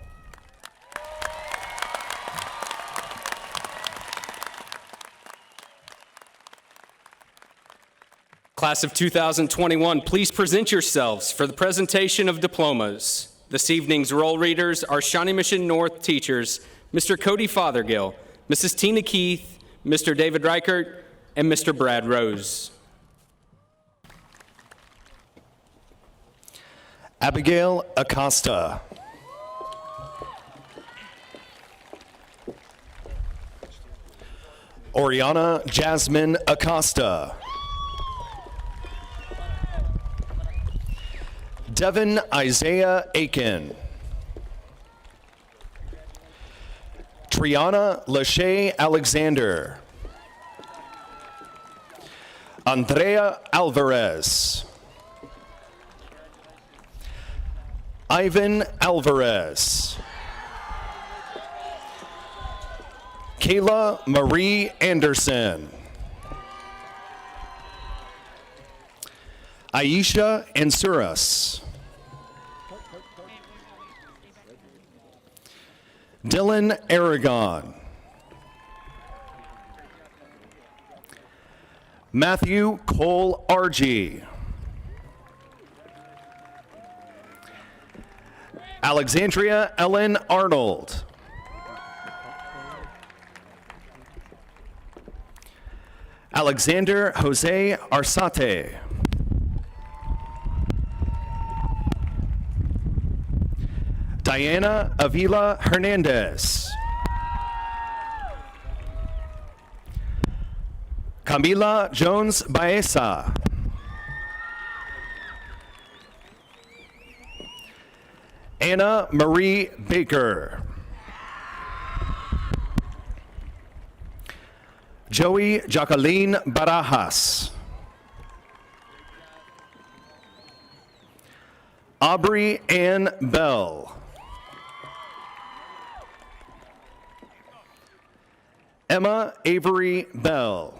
Class of 2021, please present yourselves for the presentation of diplomas. This evening's roll readers are Shawnee Mission North teachers, Mr. Cody Fothergill, Mrs. Tina Keith, Mr. David Reichert, and Mr. Brad Rose. Abigail Acosta. Oriana Jasmine Acosta. Devin Isaiah Aiken. Triana Lachey Alexander. Andrea Alvarez. Ivan Alvarez. Kayla Marie Anderson. Aisha Ansuras. Dylan Aragon. Matthew Cole Argy. Alexandria Ellen Arnold. Alexander Jose Arsate. Diana Avila Hernandez. Camila Jones Baeza. Anna Marie Baker. Joey Jacqueline Barajas. Aubrey Ann Bell. Emma Avery Bell.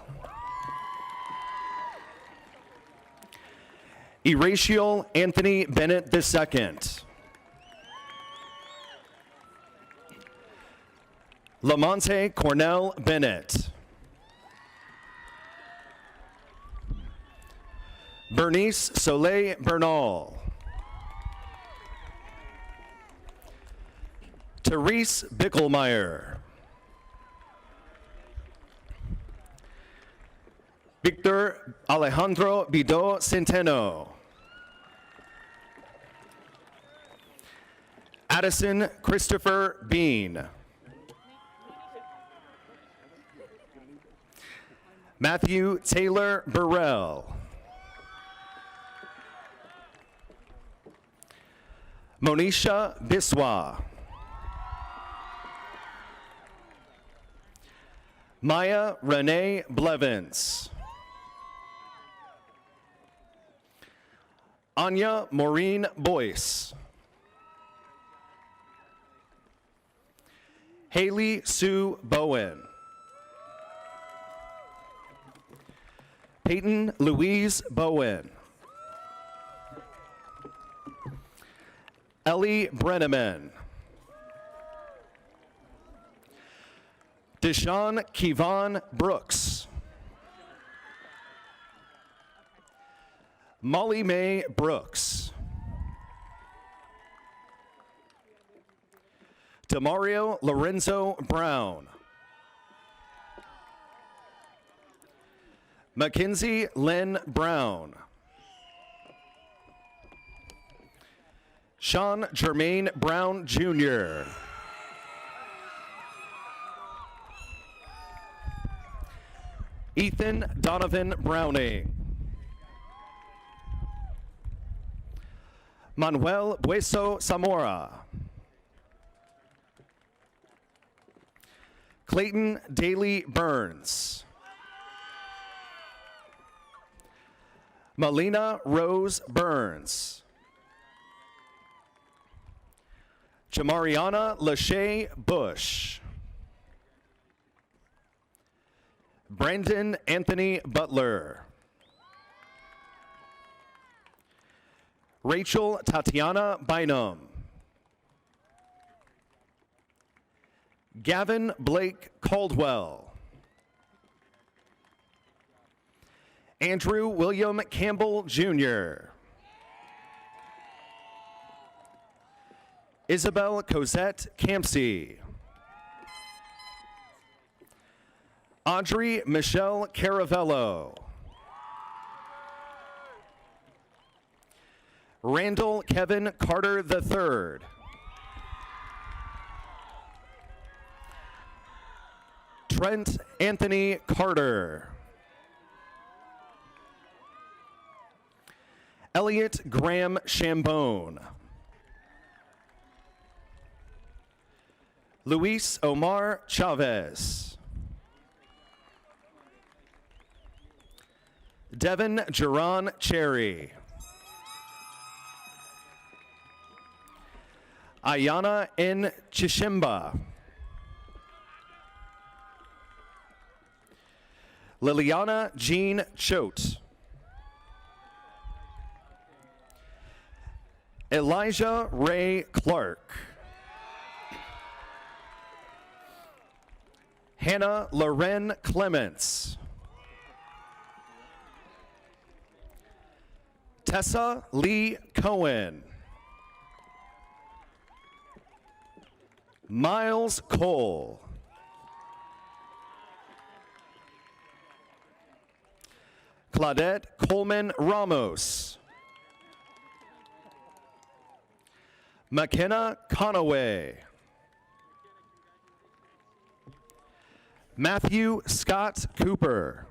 Eratial Anthony Bennett II. Lamonte Cornell Bennett. Bernice Soleil Bernal. Therese Bickelmeyer. Victor Alejandro Bido Centeno. Addison Christopher Bean. Matthew Taylor Burrell. Monisha Biswa. Maya Renee Blevins. Anya Maureen Boyce. Haley Sue Bowen. Peyton Louise Bowen. Ellie Brenneman. Deshaun Kevon Brooks. Molly Mae Brooks. Demario Lorenzo Brown. Mackenzie Lynn Brown. Sean Jermaine Brown Jr. Ethan Donovan Browning. Manuel Bueso Zamora. Clayton Daly Burns. Melina Rose Burns. Jamariana Lachey Bush. Brandon Anthony Butler. Rachel Tatiana Bynum. Gavin Blake Caldwell. Andrew William Campbell Jr. Isabel Cosette Campsey. Audrey Michelle Caravello. Randall Kevin Carter III. Trent Anthony Carter. Elliot Graham Chambone. Luis Omar Chavez. Devin Geron Cherry. Ayana N. Chishimba. Liliana Jean Choate. Elijah Ray Clark. Hannah Loren Clements. Tessa Lee Cohen. Miles Cole. Claudette Coleman Ramos. McKenna Conaway. Matthew Scott Cooper.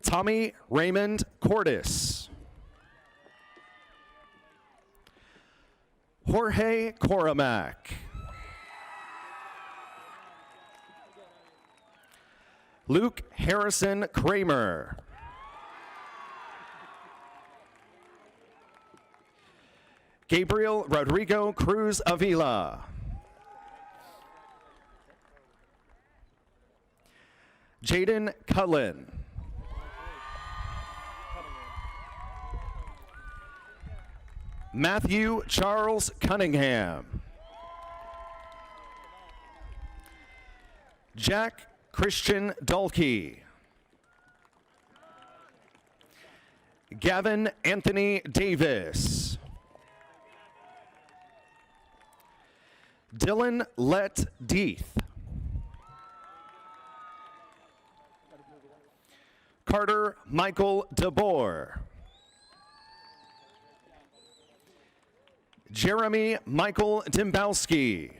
Tommy Raymond Cordis. Jorge Coramac. Luke Harrison Kramer. Gabriel Rodrigo Cruz Avila. Jaden Cullen. Matthew Charles Cunningham. Jack Christian Dalkey. Gavin Anthony Davis. Dylan Let Deeth. Carter Michael DeBoer. Jeremy Michael Dembowski.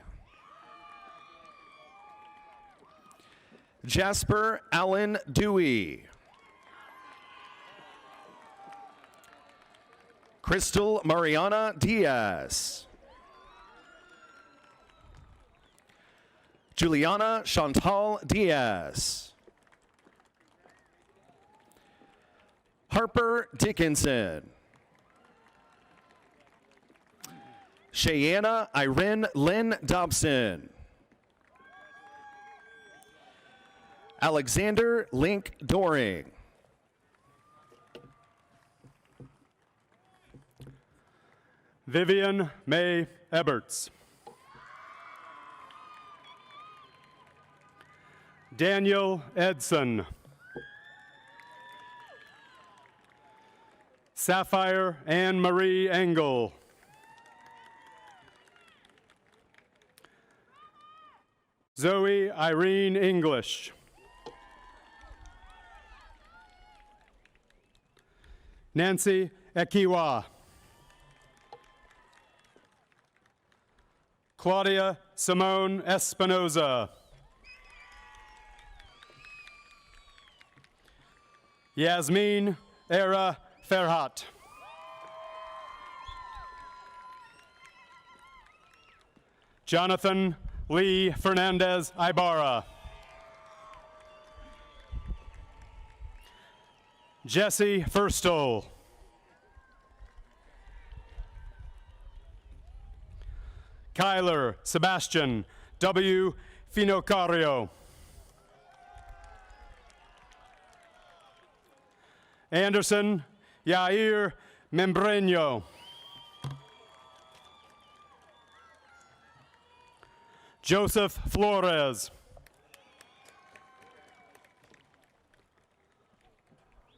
Jasper Allen Dewey. Crystal Mariana Diaz. Juliana Chantal Diaz. Harper Dickinson. Cheyenne Irene Lynn Dobson. Alexander Link Doring. Vivian May Eberts. Daniel Edson. Sapphire Anne Marie Engel. Zoe Irene English. Nancy Ekiwa. Claudia Simone Espinoza. Yasmin Era Ferhat. Jonathan Lee Fernandez Ibarra. Jesse Firstall. Kyler Sebastian W. Finocario. Anderson Yair Membreño. Joseph Flores.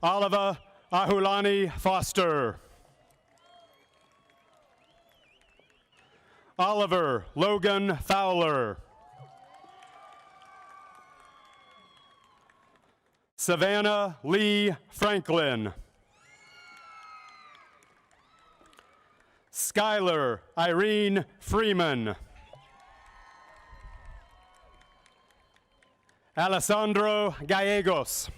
Oliva Ahulani Foster. Oliver Logan Fowler. Savannah Lee Franklin. Skylar Irene Freeman. Alessandro Gallegos.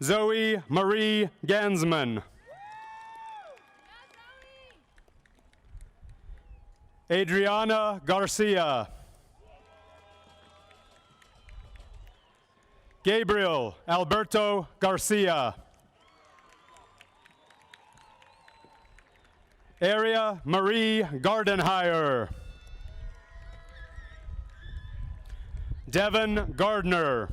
Zoe Marie Gansman. Adriana Garcia. Gabriel Alberto Garcia. Aria Marie Gardenhire. Devin Gardner.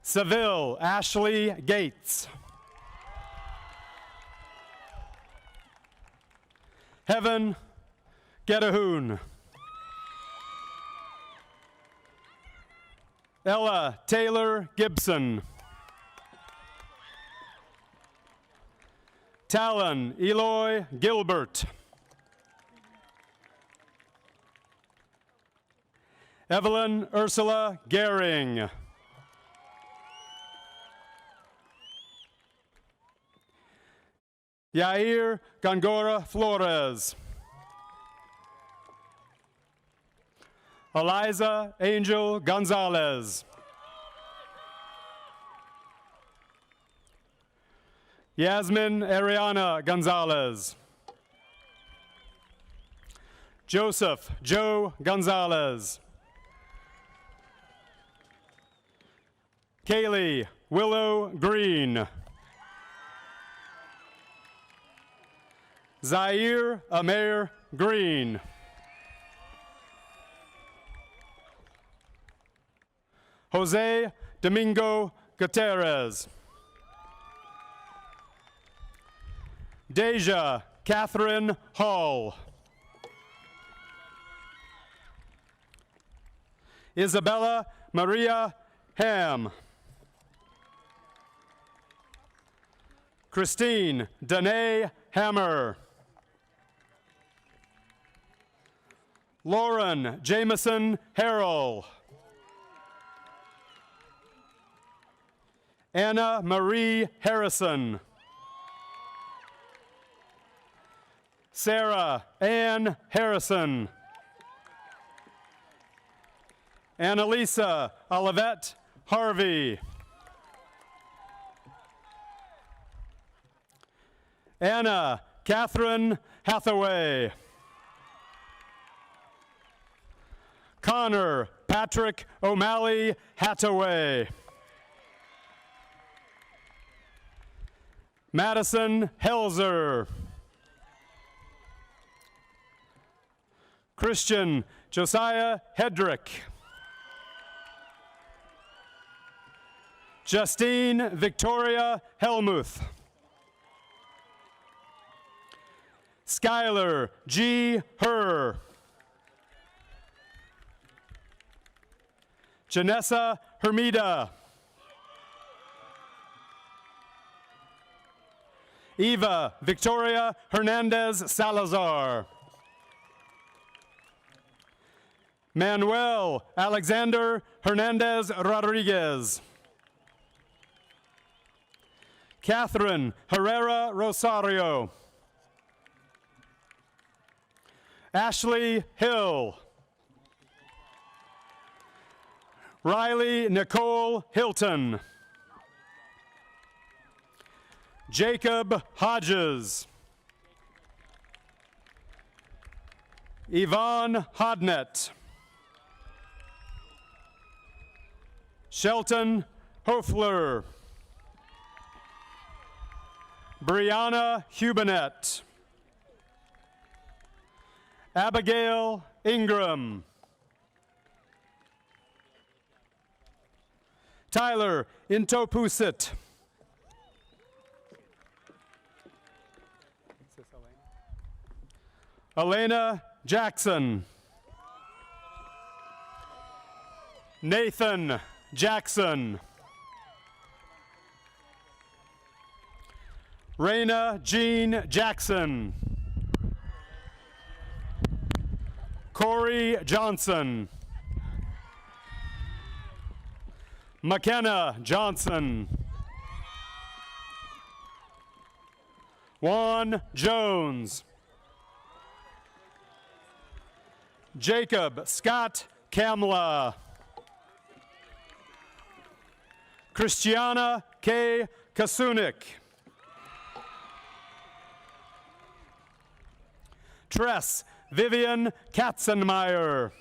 Seville Ashley Gates. Heaven Getahoon. Ella Taylor Gibson. Talon Eloy Gilbert. Evelyn Ursula Gehring. Yair Gongora Flores. Eliza Angel Gonzalez. Yasmin Ariana Gonzalez. Joseph Joe Gonzalez. Kaylee Willow Green. Zaire Amer Green. Jose Domingo Gutierrez. Deja Catherine Hall. Isabella Maria Ham. Christine Danae Hammer. Lauren Jameson Harrell. Anna Marie Harrison. Sarah Ann Harrison. Annalisa Olivette Harvey. Anna Catherine Hathaway. Connor Patrick O'Malley Hathaway. Madison Helzer. Christian Josiah Hedrick. Justine Victoria Helmuth. Skylar G. Herr. Janessa Hermida. Eva Victoria Hernandez Salazar. Manuel Alexander Hernandez Rodriguez. Catherine Herrera Rosario. Ashley Hill. Riley Nicole Hilton. Jacob Hodges. Yvonne Hodnett. Shelton Hofler. Brianna Hubinet. Abigail Ingram. Tyler Intopusit. Elena Jackson. Nathan Jackson. Raina Jean Jackson. Corey Johnson. McKenna Johnson. Juan Jones. Jacob Scott Kamla. Christiana K. Kasunik. Tress Vivian Katzenmeyer.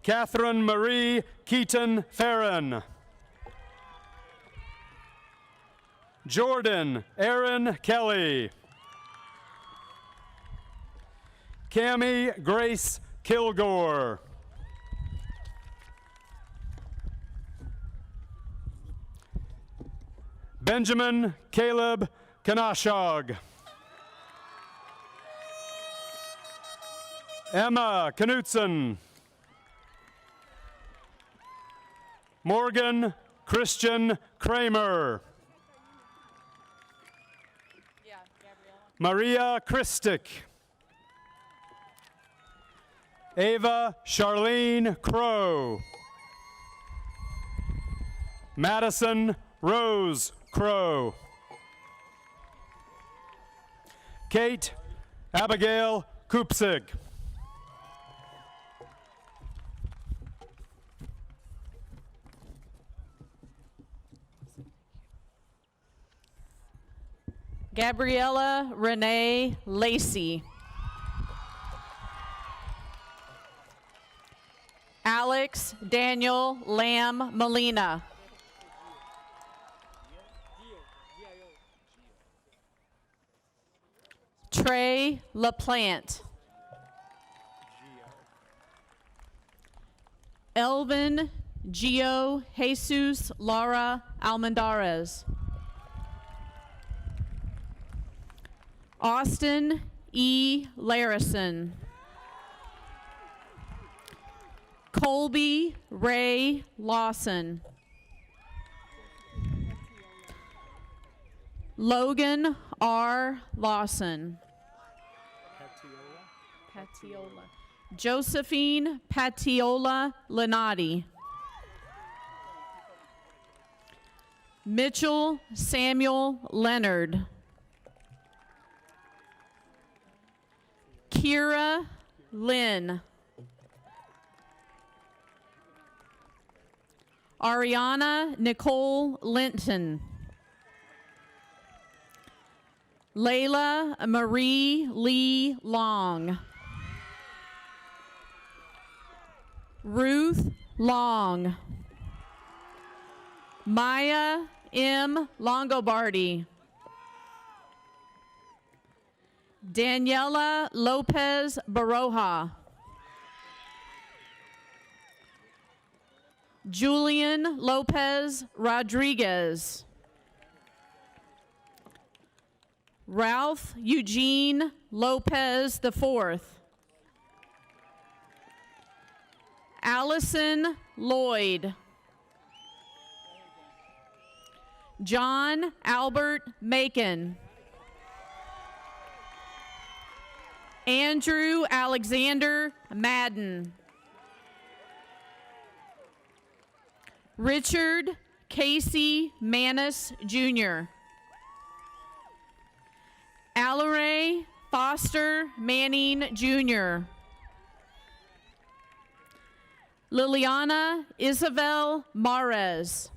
Catherine Marie Keaton Farron. Jordan Aaron Kelly. Cammie Grace Kilgore. Benjamin Caleb Kanashog. Emma Knutson. Morgan Christian Kramer. Maria Christic. Ava Charlene Crow. Madison Rose Crow. Kate Abigail Kupsig. Gabriella Renee Lacey. Alex Daniel Lamb Molina. Trey LaPlante. Elvin Gio Jesus Lara Almendarez. Austin E. Larison. Colby Ray Lawson. Logan R. Lawson. Patiola. Josephine Patiola Lenati. Mitchell Samuel Leonard. Kira Lynn. Ariana Nicole Linton. Layla Marie Lee Long. Ruth Long. Maya M. Longobardi. Daniela Lopez Baroja. Julian Lopez Rodriguez. Ralph Eugene Lopez IV. Allison Lloyd. John Albert Macon. Andrew Alexander Madden. Richard Casey Manis Jr. Alaray Foster Manning Jr. Liliana Isabel Mares.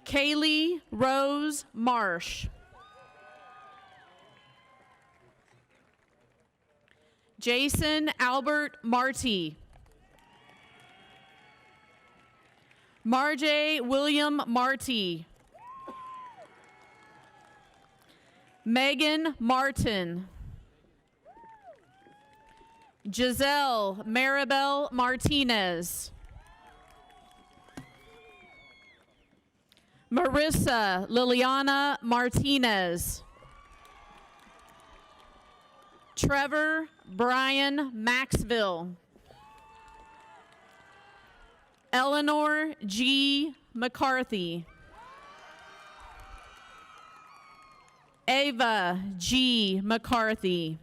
Kaylee Rose Marsh. Jason Albert Marty. Marjay William Marty. Megan Martin. Giselle Maribel Martinez. Marissa Liliana Martinez. Trevor Brian Maxville. Eleanor G. McCarthy. Ava G. McCarthy.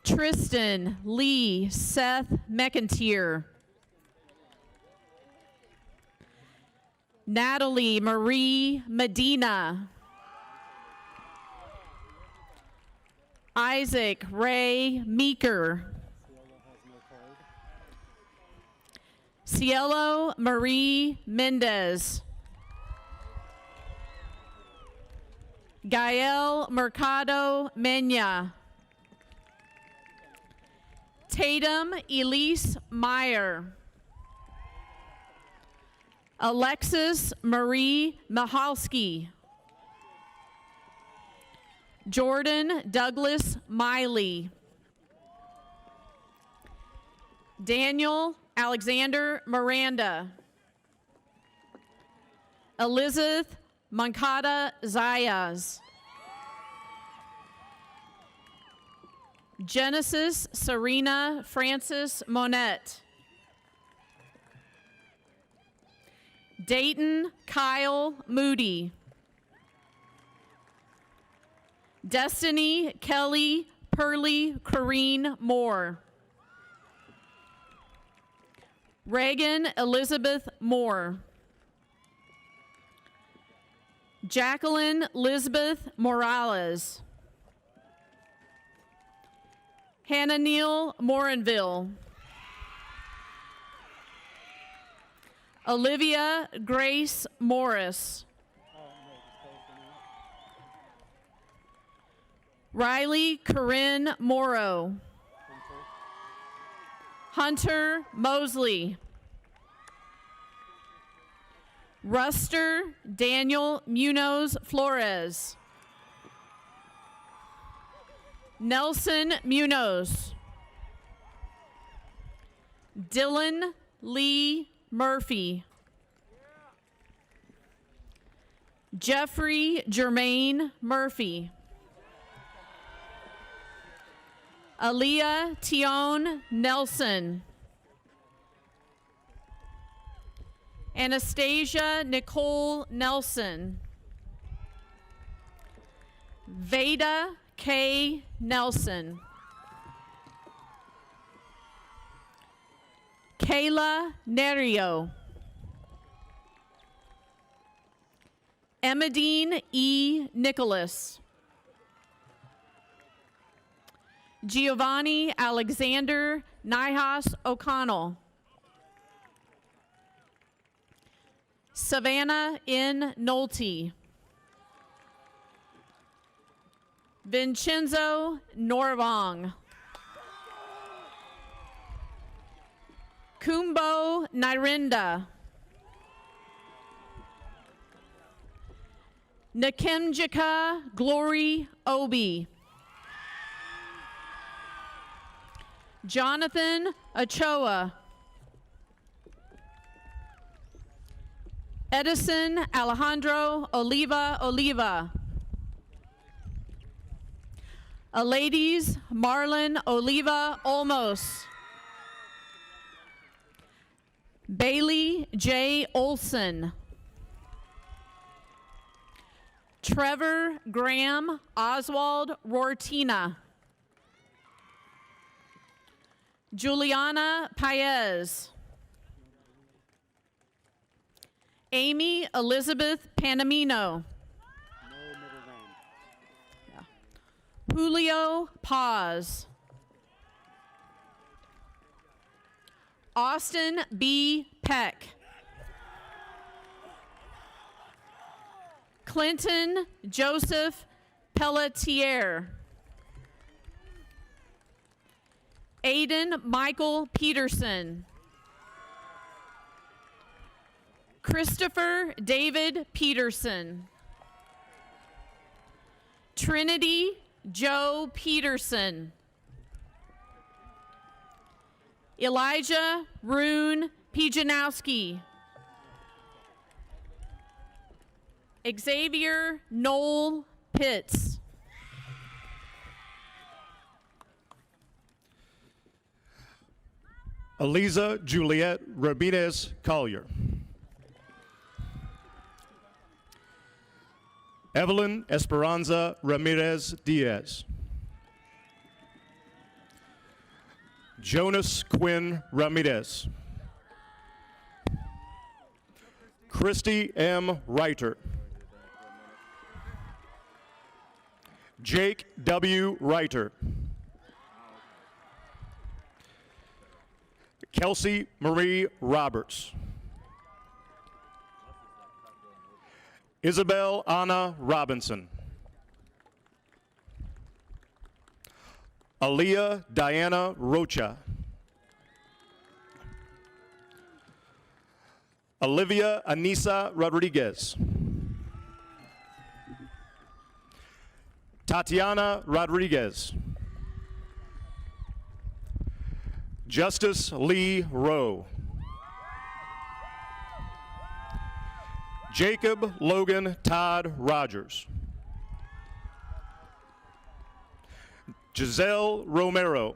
Tristan Lee Seth McIntyre. Natalie Marie Medina. Isaac Ray Meeker. Cielo Marie Mendez. Gael Mercado Mena. Tatum Elise Meyer. Alexis Marie Mihalski. Jordan Douglas Miley. Daniel Alexander Miranda. Elizabeth Mancada Zayas. Genesis Serena Francis Monette. Dayton Kyle Moody. Destiny Kelly Pearlie Corrine Moore. Reagan Elizabeth Moore. Jacqueline Elizabeth Morales. Hannah Neal Morinville. Olivia Grace Morris. Riley Corinne Morrow. Hunter Mosley. Ruster Daniel Munoz Flores. Nelson Munoz. Dylan Lee Murphy. Jeffrey Jermaine Murphy. Aaliyah Tion Nelson. Anastasia Nicole Nelson. Veda K. Nelson. Kayla Nerio. Emmadine E. Nicholas. Giovanni Alexander Nihas O'Connell. Savannah N. Nolte. Vincenzo Norvong. Kumbo Nyrinda. Nakemjika Glory Obi. Jonathan Ochoa. Edison Alejandro Oliva. Alades Marlon Oliva Olmos. Bailey J. Olson. Trevor Graham Oswald Rortina. Juliana Paez. Amy Elizabeth Panamino. Julio Paz. Austin B. Peck. Clinton Joseph Pelletier. Aiden Michael Peterson. Christopher David Peterson. Trinity Joe Peterson. Elijah Rune Pijanowski. Xavier Noel Pitts. Eliza Juliet Rabinez Collier. Evelyn Esperanza Ramirez Diaz. Jonas Quinn Ramirez. Christy M. Reiter. Jake W. Reiter. Kelsey Marie Roberts. Isabel Anna Robinson. Aaliyah Diana Rocha. Olivia Anissa Rodriguez. Tatiana Rodriguez. Justice Lee Rowe. Jacob Logan Todd Rogers. Giselle Romero.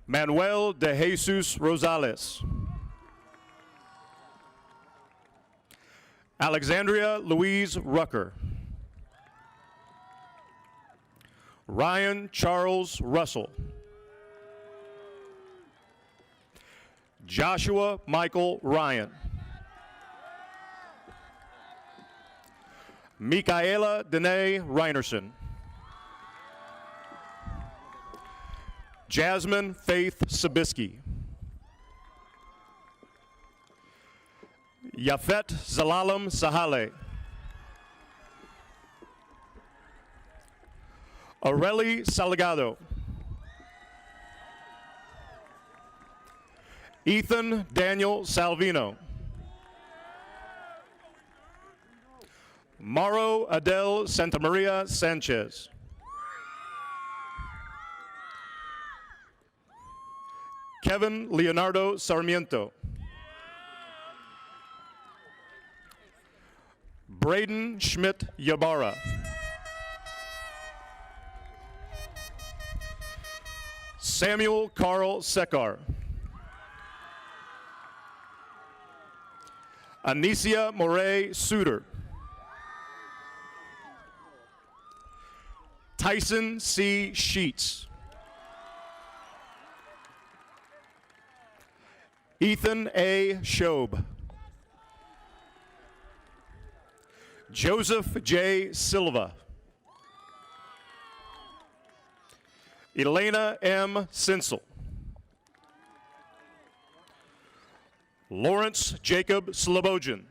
Manuel de Jesus Rosales. Alexandria Louise Rucker. Ryan Charles Russell. Joshua Michael Ryan. Michaela Danae Reinerson. Jasmine Faith Sabisky. Yafet Zalalam Sahale. Aureli Salgado. Ethan Daniel Salvino. Mauro Adel Santamaria Sanchez. Kevin Leonardo Sarmiento. Braden Schmidt Yabara. Samuel Carl Sekar. Anicia Moray Suter. Tyson C. Sheets. Ethan A. Shobe. Joseph J. Silva. Elena M. Sinsel. Lawrence Jacob Slobodjan.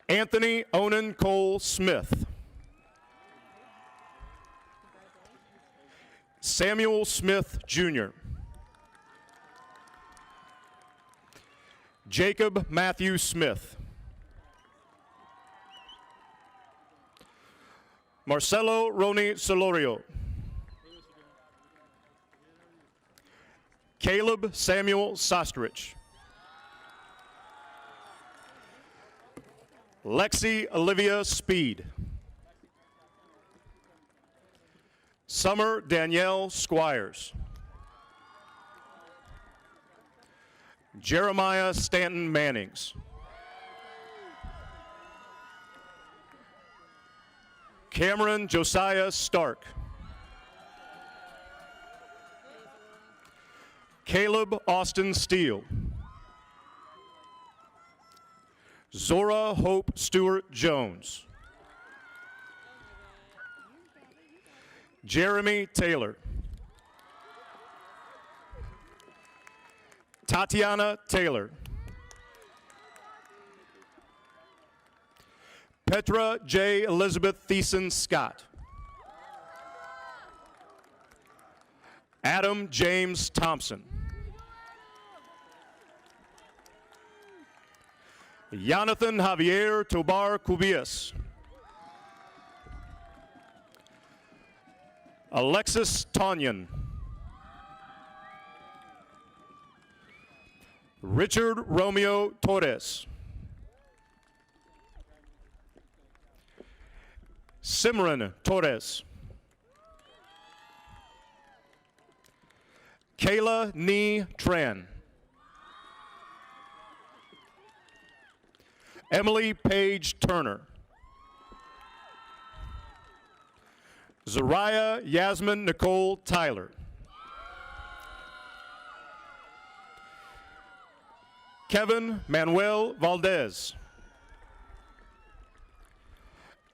Anthony Onan Cole Smith. Samuel Smith, Jr. Jacob Matthew Smith. Marcelo Roni Solorio. Caleb Samuel Sostrich. Lexi Olivia Speed. Summer Danielle Squires. Jeremiah Stanton Mannings. Cameron Josiah Stark. Caleb Austin Steele. Zora Hope Stewart Jones. Jeremy Taylor. Tatiana Taylor. Petra J. Elizabeth Thiessen Scott. Adam James Thompson. Jonathan Javier Tobar Cubillas. Alexis Tonyan. Richard Romeo Torres. Simran Torres. Kayla Nee Tran. Emily Page Turner. Zariah Yasmin Nicole Tyler. Kevin Manuel Valdez.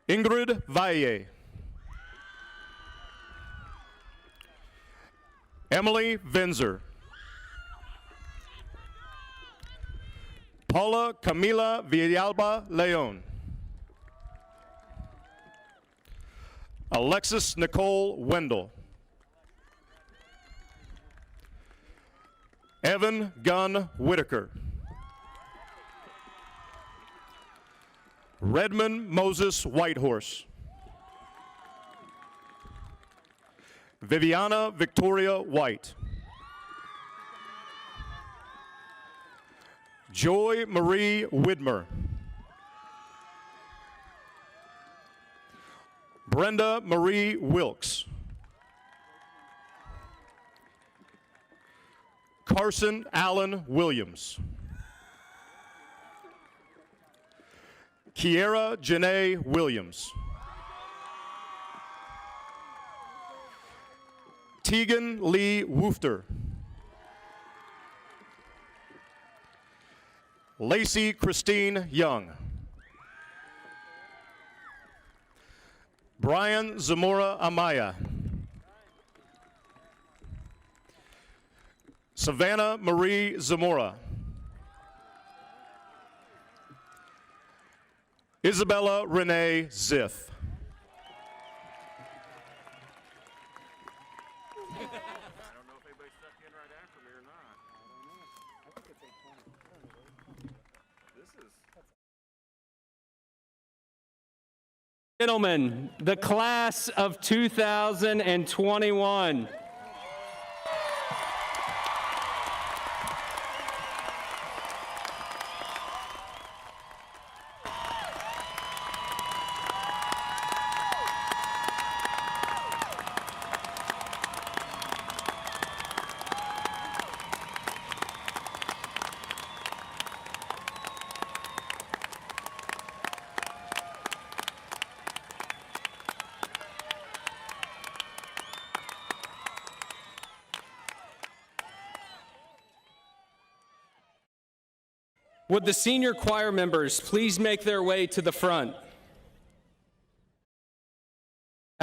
Ingrid Valle. Emily Vinzer. Paula Camila Villalba Leon. Alexis Nicole Wendell. Evan Gunn Whitaker. Redmond Moses Whitehorse. Viviana Victoria White. Joy Marie Widmer. Brenda Marie Wilkes. Carson Allen Williams. Kiera Janae Williams. Tegan Lee Woofter. Lacey Christine Young. Brian Zamora Amaya. Savannah Marie Zamora. Isabella Renee Ziff. Gentlemen, the class of 2021. Would the senior choir members please make their way to the front?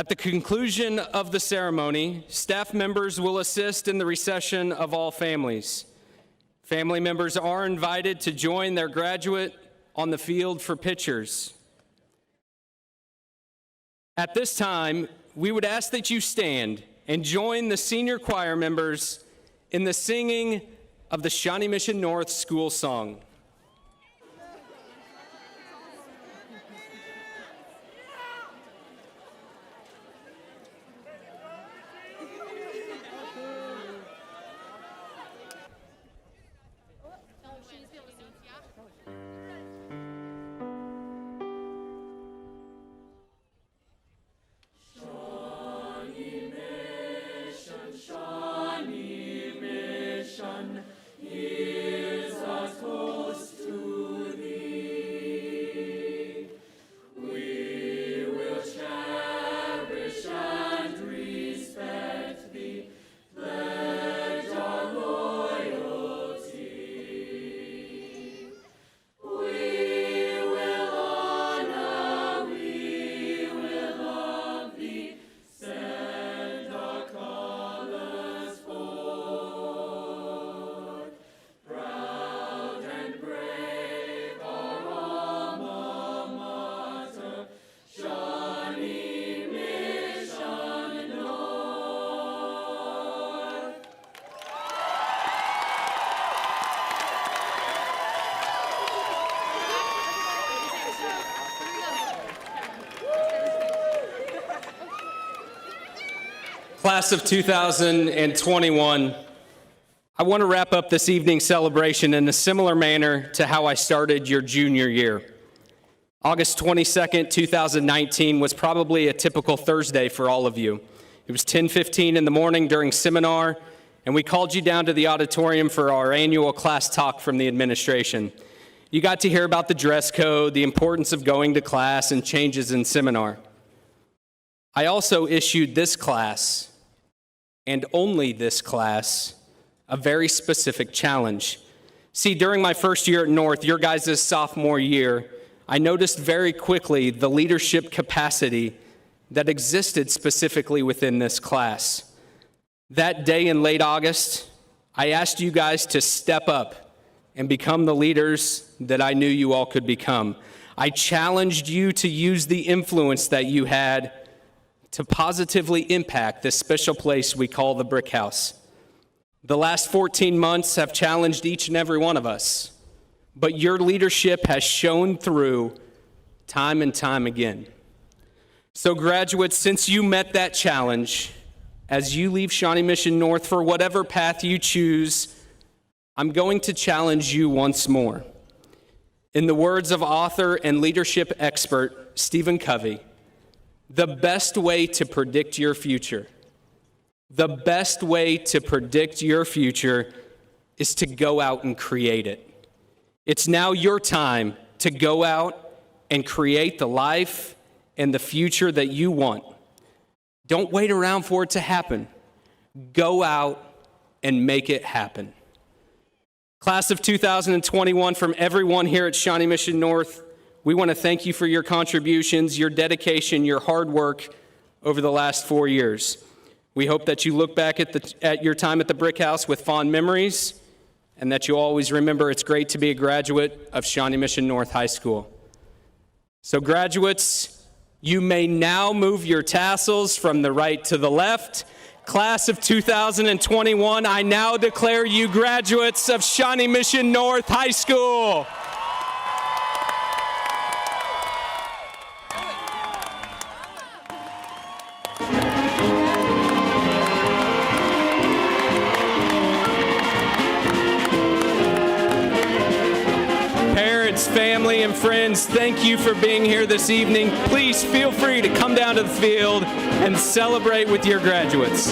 At the conclusion of the ceremony, staff members will assist in the recession of all families. Family members are invited to join their graduate on the field for pictures. At this time, we would ask that you stand and join the senior choir members in the singing of the Shawnee Mission North School Song. Class of 2021, I want to wrap up this evening's celebration in a similar manner to how I started your junior year. August 22nd, 2019 was probably a typical Thursday for all of you. It was 10:15 in the morning during seminar, and we called you down to the auditorium for our annual class talk from the administration. You got to hear about the dress code, the importance of going to class, and changes in seminar. I also issued this class, and only this class, a very specific challenge. See, during my first year at North, your guys' sophomore year, I noticed very quickly the leadership capacity that existed specifically within this class. That day in late August, I asked you guys to step up and become the leaders that I knew you all could become. I challenged you to use the influence that you had to positively impact this special place we call the Brick House. The last 14 months have challenged each and every one of us, but your leadership has shown through time and time again. So graduates, since you met that challenge, as you leave Shawnee Mission North for whatever path you choose, I'm going to challenge you once more. In the words of author and leadership expert Stephen Covey, the best way to predict your future, is to go out and create it. It's now your time to go out and create the life and the future that you want. Don't wait around for it to happen. Go out and make it happen. Class of 2021, from everyone here at Shawnee Mission North, we want to thank you for your contributions, your dedication, your hard work over the last 4 years. We hope that you look back at your time at the Brick House with fond memories, and that you always remember it's great to be a graduate of Shawnee Mission North High School. So graduates, you may now move your tassels from the right to the left. Class of 2021, I now declare you graduates of Shawnee Mission North High School. Family and friends, thank you for being here this evening. Please feel free to come down to the field and celebrate with your graduates.